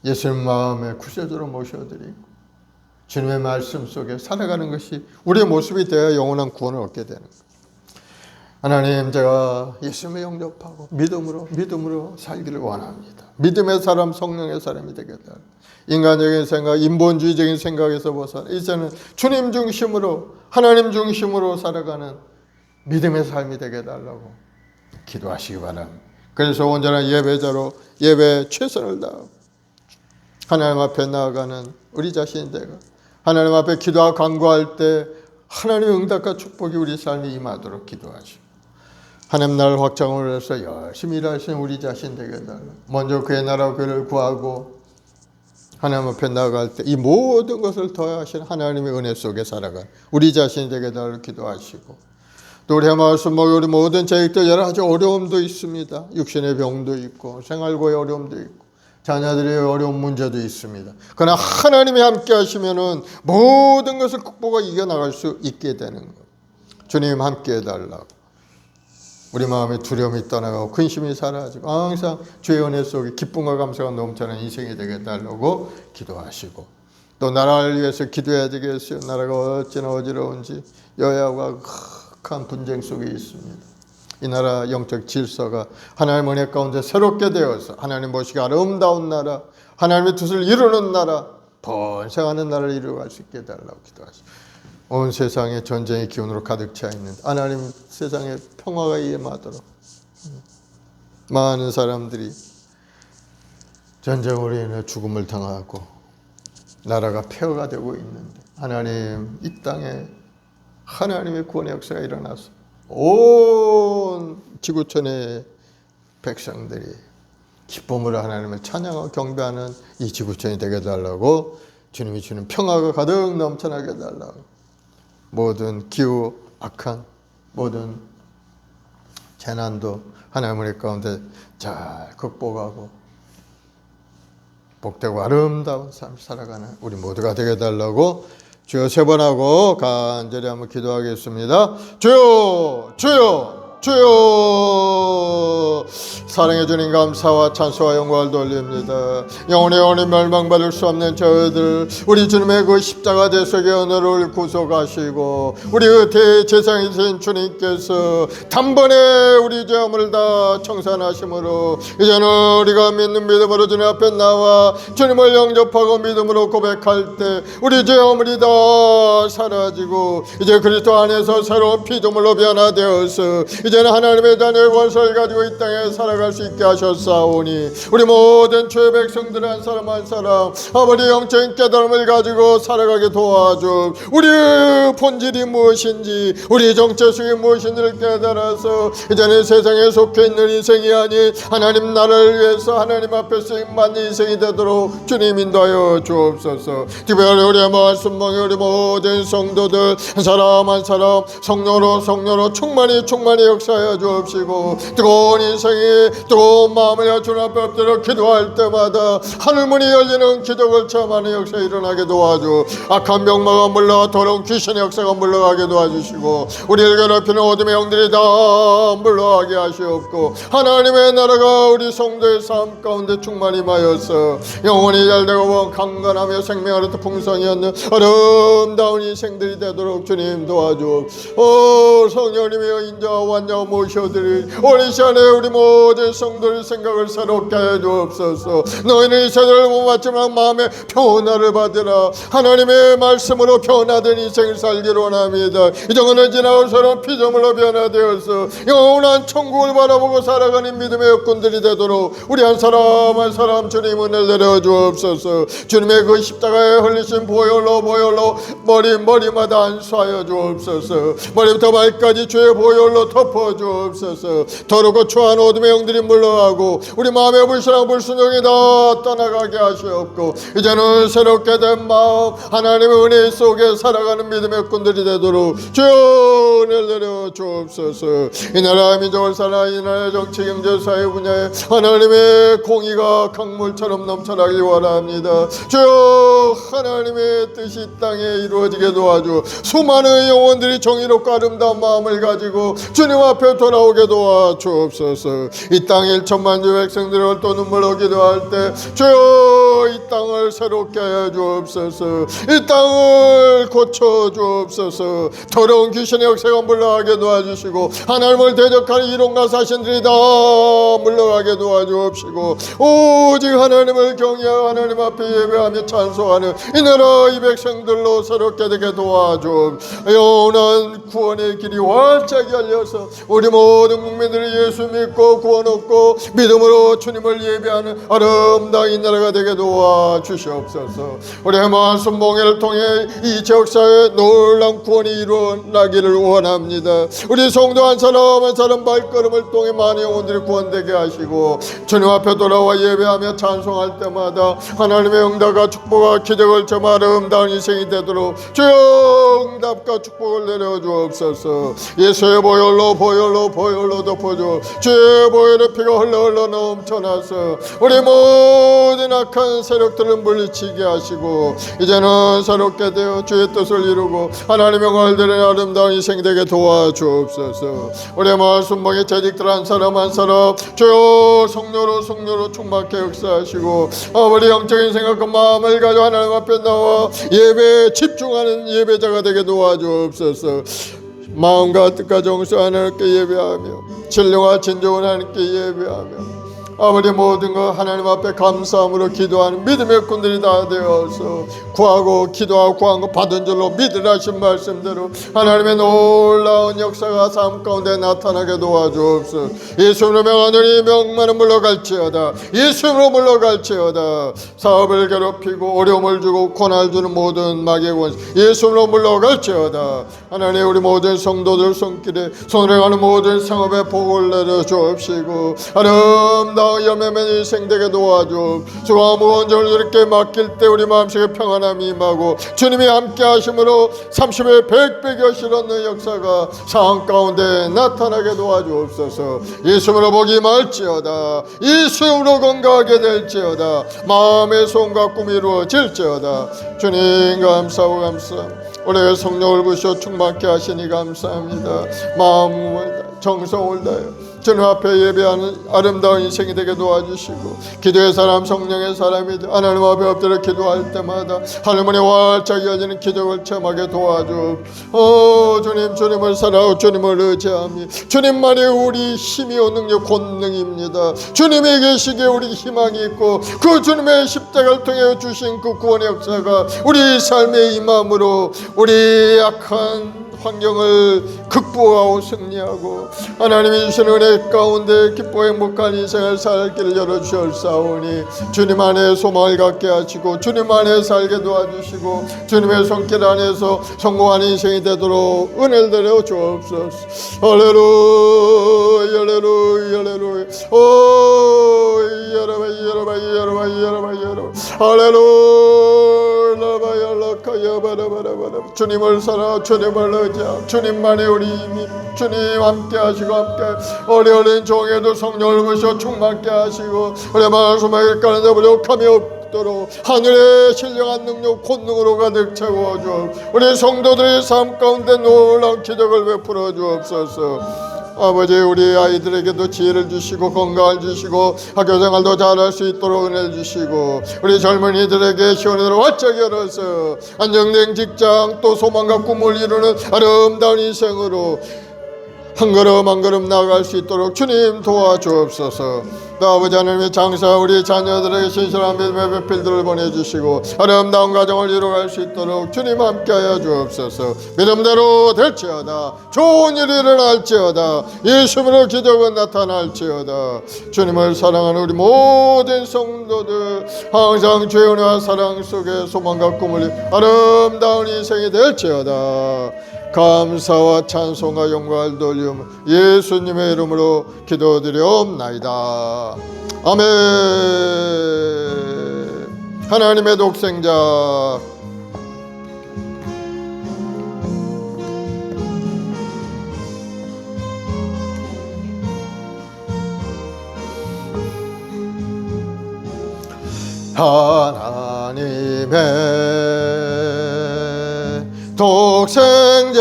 예수님 마음에 구세주로 모셔드리고 주님의 말씀 속에 살아가는 것이 우리의 모습이 되어 영원한 구원을 얻게 되는 거예요. 하나님, 제가 예수님을 영접하고 믿음으로 살기를 원합니다. 믿음의 사람, 성령의 사람이 되겠다. 인간적인 생각, 인본주의적인 생각에서 벗어나 이제는 주님 중심으로, 하나님 중심으로 살아가는 믿음의 삶이 되게 해달라고 기도하시기 바랍니다. 그래서 온전한 예배자로 예배에 최선을 다하고 하나님 앞에 나아가는 우리 자신이 되고 하나님 앞에 기도하고 간구할 때 하나님의 응답과 축복이 우리 삶에 임하도록 기도하시고 하나님 나라를 확장을 위해서 열심히 일하시는 우리 자신 되게 해달라고 먼저 그의 나라와 그를 구하고 하나님 앞에 나아갈 때 이 모든 것을 더하신 하나님의 은혜 속에 살아간 우리 자신이 되게 해달라고 기도하시고 또 우리 말씀 우리 모든 자식들 여러 가지 어려움도 있습니다. 육신의 병도 있고 생활고의 어려움도 있고 자녀들의 어려운 문제도 있습니다. 그러나 하나님이 함께 하시면은 모든 것을 극복하고 이겨나갈 수 있게 되는 것. 주님 함께 해달라고 우리 마음에 두려움이 떠나가고 근심이 사라지고 항상 주의 은혜 속에 기쁨과 감사가 넘쳐나는 인생이 되게 해달라고 기도하시고 또 나라를 위해서 기도해야 되겠어요. 나라가 어찌나 어지러운지 여야와 극한 분쟁 속에 있습니다. 이 나라 영적 질서가 하나님의 은혜 가운데 새롭게 되어서 하나님 보시기 아름다운 나라, 하나님의 뜻을 이루는 나라, 번성하는 나라를 이루어갈 수 있게 해달라고 기도하시고 온 세상에 전쟁의 기운으로 가득 차 있는 하나님 세상에 평화가 임하도록 많은 사람들이 전쟁으로 인해 죽음을 당하고 나라가 폐허가 되고 있는데 하나님 이 땅에 하나님의 구원의 역사가 일어나서 온 지구촌의 백성들이 기쁨으로 하나님을 찬양하고 경배하는 이 지구촌이 되게 해달라고 주님이 주는 평화가 가득 넘쳐나게 해달라고 모든 기후 악한 모든 재난도 하나님의 은혜 가운데 잘 극복하고 복되고 아름다운 삶 살아가는 우리 모두가 되게 해달라고 주여 세 번 하고 간절히 한번 기도하겠습니다. 주여 주여 주여 사랑해 주님 감사와 찬송과 영광을 돌립니다. 영원히 멸망받을 수 없는 저희들 우리 주님의 그 십자가 대속의 은혜를 구속하시고 우리 그 대제사장이신 주님께서 단번에 우리 죄악을 다 청산하심으로 이제는 우리가 믿는 믿음으로 주님 앞에 나와 주님을 영접하고 믿음으로 고백할 때 우리 죄악이 다 사라지고 이제 그리스도 안에서 새로운 피조물로 변화되어서 이제 이제는 하나님의 자녀의 권세를 가지고 이 땅에 살아갈 수 있게 하셨사오니 우리 모든 주의 백성들 한 사람 한 사람 아버지 영적인 깨달음을 가지고 살아가게 도와줘. 우리의 본질이 무엇인지 우리의 정체성이 무엇인지를 깨달아서 이제는 세상에 속해 있는 인생이 아닌 하나님 나라를 위해서 하나님 앞에 쓰임받는 인생이 되도록 주님 인도하여 주옵소서. 특별히 우리의 말씀방에 우리 모든 성도들 한 사람 한 사람 성령으로 충만히 역사하여 주옵시고 뜨거운 인생이 뜨거운 마음을 주님 앞에 엎드려 기도할 때마다 하늘문이 열리는 기적을 체험하는 역사 일어나게 도와줘. 악한 병마가 물러가 더러운 귀신의 역사가 물러가게 도와주시고 우리를 괴롭히는 어둠의 영들이 다 물러가게 하시옵고 하나님의 나라가 우리 성도의 삶 가운데 충만히 임하여서 영혼이 잘되고 강건하며 생명으로 풍성히 얻는 아름다운 인생들이 되도록 주님 도와줘. 성령님이여 인자와 완자와 모셔드릴 오늘 시간에 우리 모든 성도의 생각을 새롭게 해 주옵소서. 너희는 이 세대를 못 맞지만 마음의 변화를 받으라. 하나님의 말씀으로 변화된 인생을 살기로 원합니다. 이정은 지나고서는 피조물로 변화되어서 영원한 천국을 바라보고 살아가는 믿음의 여건들이 되도록 우리 한 사람 한 사람 주님 은혜를 내려 주옵소서. 주님의 그 십자가에 흘리신 보혈로 머리마다 안수하여 주옵소서. 머리부터 발까지 주의 보혈로 덮어 주옵소서. 더럽고 추한 어둠의 영들이 물러가고 우리 마음의 불신앙 불순종이 다 떠나가게 하시옵고 이제는 새롭게 된 마음 하나님의 은혜 속에 살아가는 믿음의 꾼들이 되도록 주여 은혜를 내려 주옵소서. 이 나라 민족을 살아 이 나라의 정치 경제 사회 분야에 하나님의 공의가 강물처럼 넘쳐나길 원합니다. 주여 하나님의 뜻이 이 땅에 이루어지게 도와주 수많은 영혼들이 정의롭고 아름다운 마음을 가지고 주님 앞에 돌아오게 도와주옵소서. 이 땅 1천만 주 백성들을 또 눈물로 기도할 때 주여 이 땅을 새롭게 해 주옵소서. 이 땅을 고쳐 주옵소서. 더러운 귀신의 역사가 물러가게 도와주시고 하나님을 대적하는 이론과 사신들이 다 물러가게 도와주옵시고 오직 하나님을 경외하고 하나님 앞에 예배하며 찬송하는 이 나라 이 백성들로 새롭게 되게 도와주옵. 영원한 구원의 길이 활짝 열려서 우리 모든 국민들이 예수 믿고 구원 얻고 믿음으로 주님을 예배하는 아름다운 이 나라가 되게 도와주시옵소서. 우리의 말씀 봉해를 통해 이 지역사회에 놀라운 구원이 일어나기를 원합니다. 우리 성도 한 사람 한 사람 발걸음을 통해 많은 영혼들이 구원되게 하시고 주님 앞에 돌아와 예배하며 찬송할 때마다 하나님의 응답과 축복과 기적을 점 아름다운 인생이 되도록 주여 응답과 축복을 내려 주옵소서. 예수의 보혈로 덮어줘. 주의 보혈의 피가 흘러 넘쳐나서 우리 모든 악한 세력들을 물리치게 하시고 이제는 새롭게 되어 주의 뜻을 이루고 하나님의 영광을 드리는 아름다운 인생 되게 도와주옵소서. 우리의 말씀봉의 재직들 한 사람 한 사람 주여 성령으로 충만케 역사하시고 아버지 영적인 생각과 마음을 가지고 하나님 앞에 나와 예배에 집중하는 예배자가 되게 도와주옵소서. 마음과 뜻과 정수 하나님께 예배하며 진리와 진정을 하나님께 예배하며 아버지 모든 것 하나님 앞에 감사함으로 기도하는 믿음의 꾼들이 다 되어서 구하고 기도하고 구한 것 받은 줄로 믿으라 하신 말씀대로 하나님의 놀라운 역사가 삶 가운데 나타나게 도와주옵소서. 예수님으로 명하노니 명만은 물러갈지어다. 예수님으로 물러갈지어다. 사업을 괴롭히고 어려움을 주고 고난을 주는 모든 마귀의 권세 예수님으로 물러갈지어다. 하나님 우리 모든 성도들 손길에 손을 가는 모든 상업에 복을 내려 주옵시고 아름다운 염려면 인생 되게 도와줘. 주가 무언전을 이렇게 맡길 때 우리 마음속에 평안함이 임하고 주님이 함께 하심으로 30배 100배 결실 얻는 역사가 상황 가운데 나타나게 도와주옵소서. 예수님으로 복이 임할지어다. 예수님으로 건강하게 될지어다. 마음의 소원과 꿈이 이루어질지어다. 주님 감사하고 우리의 성령을 부셔 충만케 하시니 감사합니다. 마음을 정성을 다하여 주님 앞에 예배하는 아름다운 인생이 되게 도와주시고 기도의 사람 성령의 사람이 하나님 앞에 엎드려 기도할 때마다 하늘문이 활짝 열리는 기적을 체험하게 도와줘. 주님을 사랑하고 주님을 의지하며 주님만이 우리 힘이요 능력 권능입니다. 주님이 계시기에 우리 희망이 있고 그 주님의 십자가를 통해 주신 그 구원의 역사가 우리 삶의 임함으로 우리 약한 환경을 극복하고 승리하고 하나님이 주신 은혜 가운데 기뻐 행복한 인생을 살 길을 열어주시옵사오니 주님 안에 소망을 갖게 하시고 주님 안에 살게 도와주시고 주님의 손길 안에서 성공한 인생이 되도록 은혜를 내려 주옵소서. 할렐루야 할렐루야 할렐루야 오 여러분 할렐루야 주님을 살아 주님을 의지하고 주님만의 우리 힘이 주님 함께 하시고 함께 어려운 종에도 성령을 부으셔 충만케 하시고 우리 말씀을 가는데 부족함이 없도록 하늘의 신령한 능력 권능으로 가득 채워주옵소서. 우리 성도들의 삶 가운데 놀라운 기적을 베풀어 주옵소서. 아버지 우리 아이들에게도 지혜를 주시고 건강을 주시고 학교생활도 잘할 수 있도록 은혜를 주시고 우리 젊은이들에게 시원하도록 활짝 열어서 안정된 직장 또 소망과 꿈을 이루는 아름다운 인생으로 한 걸음 한 걸음 나아갈 수 있도록 주님 도와주옵소서. 또 아버지 하나님의 장사 우리 자녀들에게 신실한 믿음의 배필들을 보내주시고 아름다운 가정을 이루어갈 수 있도록 주님 함께하여 주옵소서. 믿음대로 될지어다. 좋은 일이 일어날지어다. 예수님으로 기적은 나타날지어다. 주님을 사랑하는 우리 모든 성도들 항상 주의 은혜와 사랑 속에 소망과 꿈을 이루는 아름다운 인생이 될지어다. 감사와 찬송과 영광을 돌리며 예수님의 이름으로 기도드리옵나이다. 아멘. 하나님의 독생자 하나님의 독생자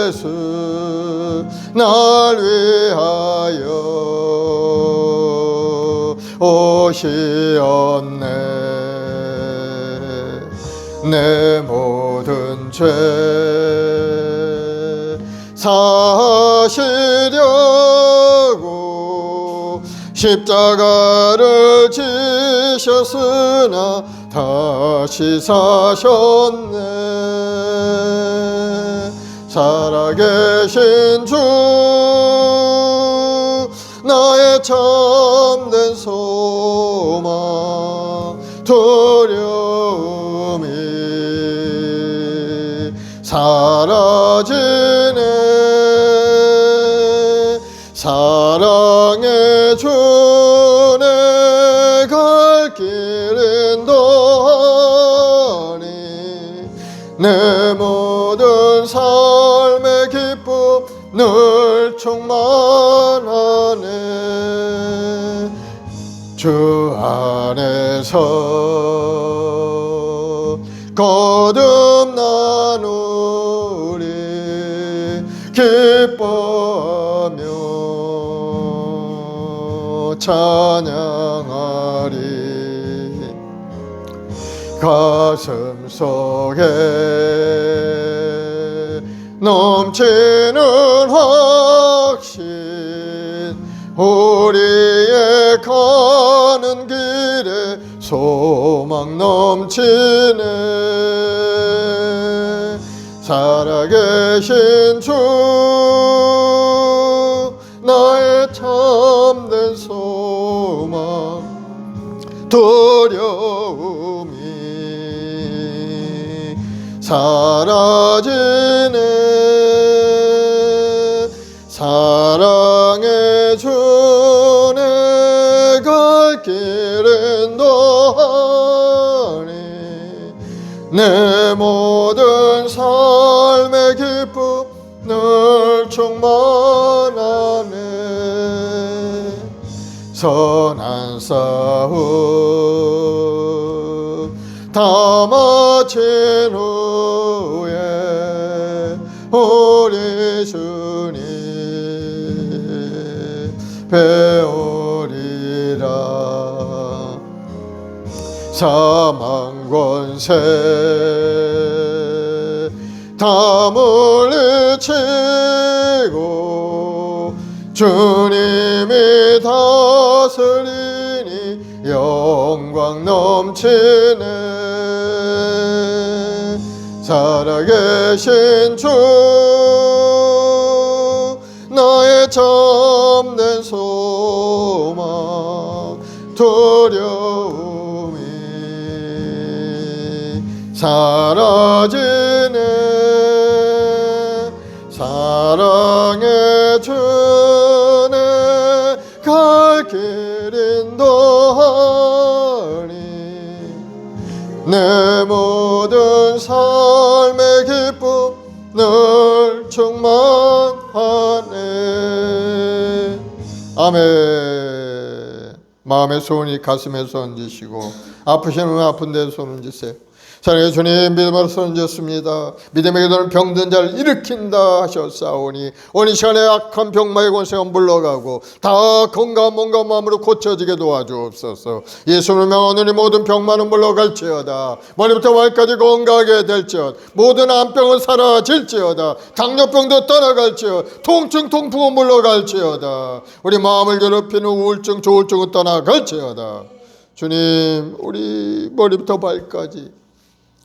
예수 날 위하여 오시었네. 내 모든 죄 사시려고 십자가를 지셨으나 다시 사셨네. 살아계신 주 나의 참된 소망 두려움이 사라지네. 사랑의 주 내 갈 길은 더하니 내 모든 삶의 기쁨 늘 충만하네. 주 안에서 거듭나누리 기뻐하며 찬양하리. 가슴 속에 넘치는 확신 우리의 가는 길에 소망 넘치네. 살아계신 주 나의 참된 소망 두려움이 사라지네. 사랑의 주 내 갈 길은 더하니 내 모든 삶의 기쁨 늘 충만하네. 선한 싸움 다 마친 후에 우리 주님 배우리라. 사망 권세 다 물리치고 주님이 다스리니 영광 넘치네. 살아계신 주 나의 참된 소망 두려움이 사라지네 사랑의 주내 갈 길 인도하니 내 모든 삶의 기쁨 늘 충만하네. 아멘. 마음의 손이 가슴에 손 얹으시고 아프신 분 아픈 데 손 얹으세요. 사랑의 주님, 믿음으로 손 얹었습니다. 믿음의 기도는 병든 자를 일으킨다 하셨사오니 오늘 시간에 악한 병마의 권세가 물러가고 다 건강한 몸과 마음으로 고쳐지게 도와주옵소서. 예수님의 명하노니 모든 병만은 물러갈지어다. 머리부터 발까지 건강하게 될지어다. 모든 암병은 사라질지어다. 당뇨병도 떠나갈지어다. 통증 통풍은 물러갈지어다. 우리 마음을 괴롭히는 우울증 조울증은 떠나갈지어다. 주님, 우리 머리부터 발까지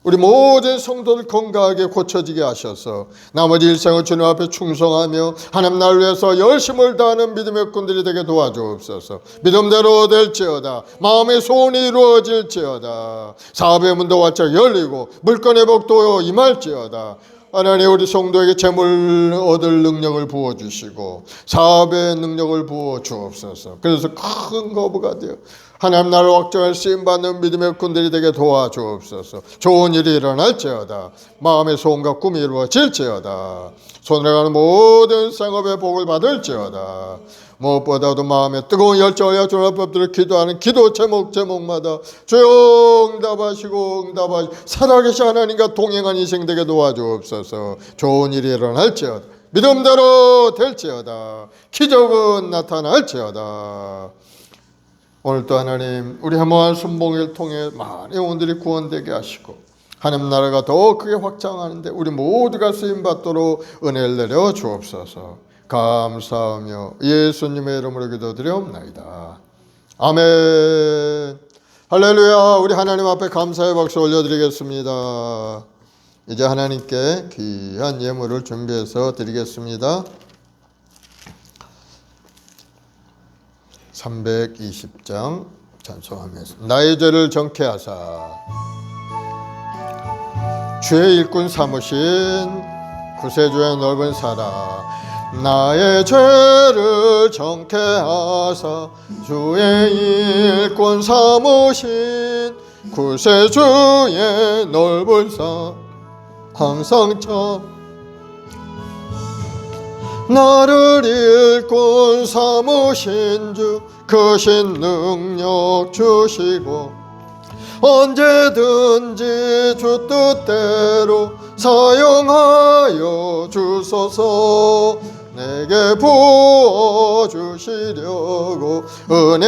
우리 모든 성도들 건강하게 고쳐지게 하셔서 나머지 일생을 주님 앞에 충성하며 하나님 나라를 위해서 열심을 다하는 믿음의 꾼들이 되게 도와주옵소서. 믿음대로 될지어다. 마음의 소원이 이루어질지어다. 사업의 문도 활짝 열리고 물건의 복도 임할지어다. 하나님, 우리 성도에게 재물 얻을 능력을 부어주시고 사업의 능력을 부어주옵소서. 그래서 큰 거부가 되어 하나님 나라를 확정할 쓰임받는 믿음의 꾼들이 되게 도와주옵소서. 좋은 일이 일어날지어다. 마음의 소원과 꿈이 이루어질지어다. 손에 가는 모든 생업의 복을 받을지어다. 무엇보다도 마음에 뜨거운 열정을 주님 앞에 엎드려 기도하는 기도 제목마다 주여 응답하시고 살아계신 하나님과 동행한 인생 되게 도와주옵소서. 좋은 일이 일어날지어다. 믿음대로 될지어다. 기적은 나타날지어다. 오늘도 하나님, 우리 해모한 순봉을 통해 많은 영혼들이 구원되게 하시고 하나님 나라가 더 크게 확장하는데 우리 모두가 쓰임받도록 은혜를 내려 주옵소서. 감사하며 예수님의 이름으로 기도드리옵나이다. 아멘. 할렐루야. 우리 하나님 앞에 감사의 박수 올려드리겠습니다. 이제 하나님께 귀한 예물을 준비해서 드리겠습니다. 320장 찬송하면서 나의 죄를 정케 하사 주의 일꾼 삼으신 구세주의 넓은 사랑 나의 죄를 정케 하사 주의 일꾼 삼으신 구세주의 넓은 사랑 항상 참 나를 일꾼 삼으신 주 크신 능력 주시고 언제든지 주 뜻대로 사용하여 주소서. 내게 부어주시려고 은혜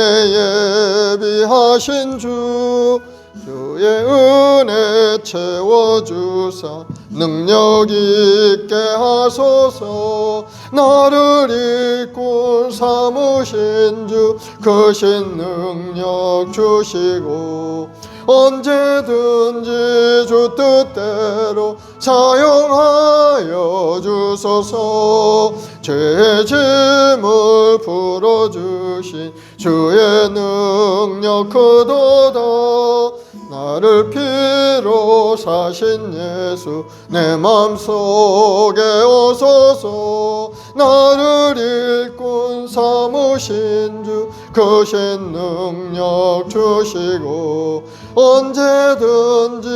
예비하신 주 주의 은혜 채워주사 능력 있게 하소서. 나를 일꾼 삼으신 주 크신 능력 주시고 언제든지 주 뜻대로 사용하여 주소서. 죄의 짐을 풀어주신 주의 능력 크도다. 나를 피로 사신 예수 내 맘속에 오소서. 나를 일꾼 삼으신 주 크신 능력 주시고 언제든지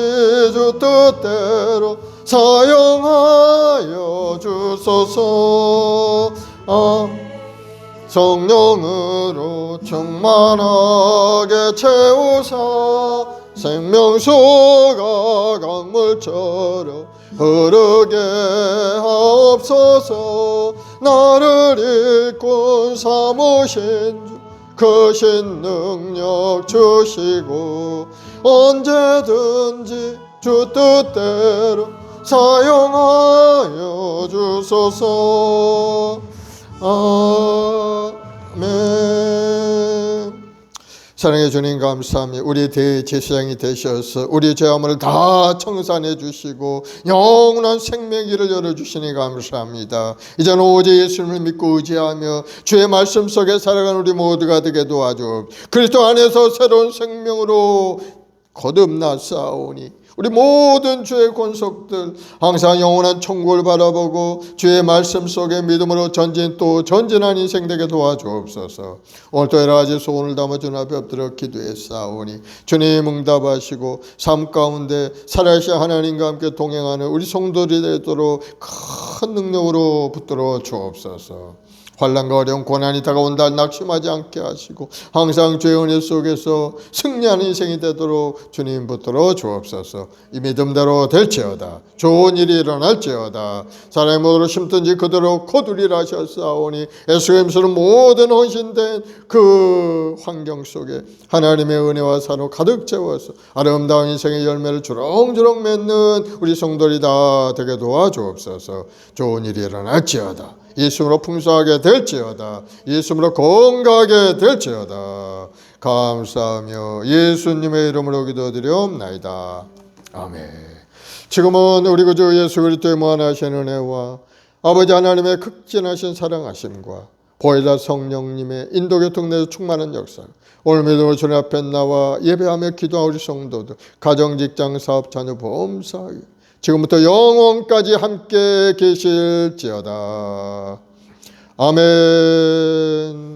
주 뜻대로 사용하여 주소서. 성령으로 충만하게 채우사 생명수가 강물처럼 흐르게 하옵소서. 나를 일꾼 삼으신 주 크신 능력 주시고 언제든지 주 뜻대로 사용하여 주소서. 아멘. 사랑해 주님 감사합니다. 우리 대제사장이 되셔서 우리 죄악을 다 청산해 주시고 영원한 생명길을 열어주시니 감사합니다. 이제는 오직 예수님을 믿고 의지하며 주의 말씀 속에 살아가는 우리 모두가 되게 도와주옵소서. 그리스도 안에서 새로운 생명으로 거듭나사오니 우리 모든 주의 권속들 항상 영원한 천국을 바라보고 주의 말씀 속에 믿음으로 전진한 인생 되게 도와주옵소서. 오늘도 여러 가지 소원을 담아 주님 앞에 엎드려 기도했사오니 주님 응답하시고 삶 가운데 살아계신 하나님과 함께 동행하는 우리 성도들이 되도록 큰 능력으로 붙들어 주옵소서. 환난과 어려운 고난이 다가온다 낙심하지 않게 하시고 항상 주의 은혜 속에서 승리하는 인생이 되도록 주님 붙들어 주옵소서. 이 믿음대로 될지어다. 좋은 일이 일어날지어다. 사람의 모두로 심든지 그대로 거두리라 하셨사오니 예수님께서는 모든 헌신된 그 환경 속에 하나님의 은혜와 사로 가득 채워서 아름다운 인생의 열매를 주렁주렁 맺는 우리 성도들이 다 되게 도와주옵소서. 좋은 일이 일어날지어다. 예수님으로 풍성하게 될지어다. 예수님으로 건강하게 될지어다. 감사하며 예수님의 이름으로 기도드리옵나이다. 아멘. 지금은 우리 구주 예수 그리스도의 무한하신 은혜와 아버지 하나님의 극진하신 사랑하심과 보혜사 성령님의 인도교통 내에서 충만한 역사, 오늘 믿음으로 주님 앞에 나와 예배하며 기도하는 우리 성도들, 가정, 직장, 사업, 자녀, 범사에 지금부터 영원까지 함께 계실지어다. 아멘.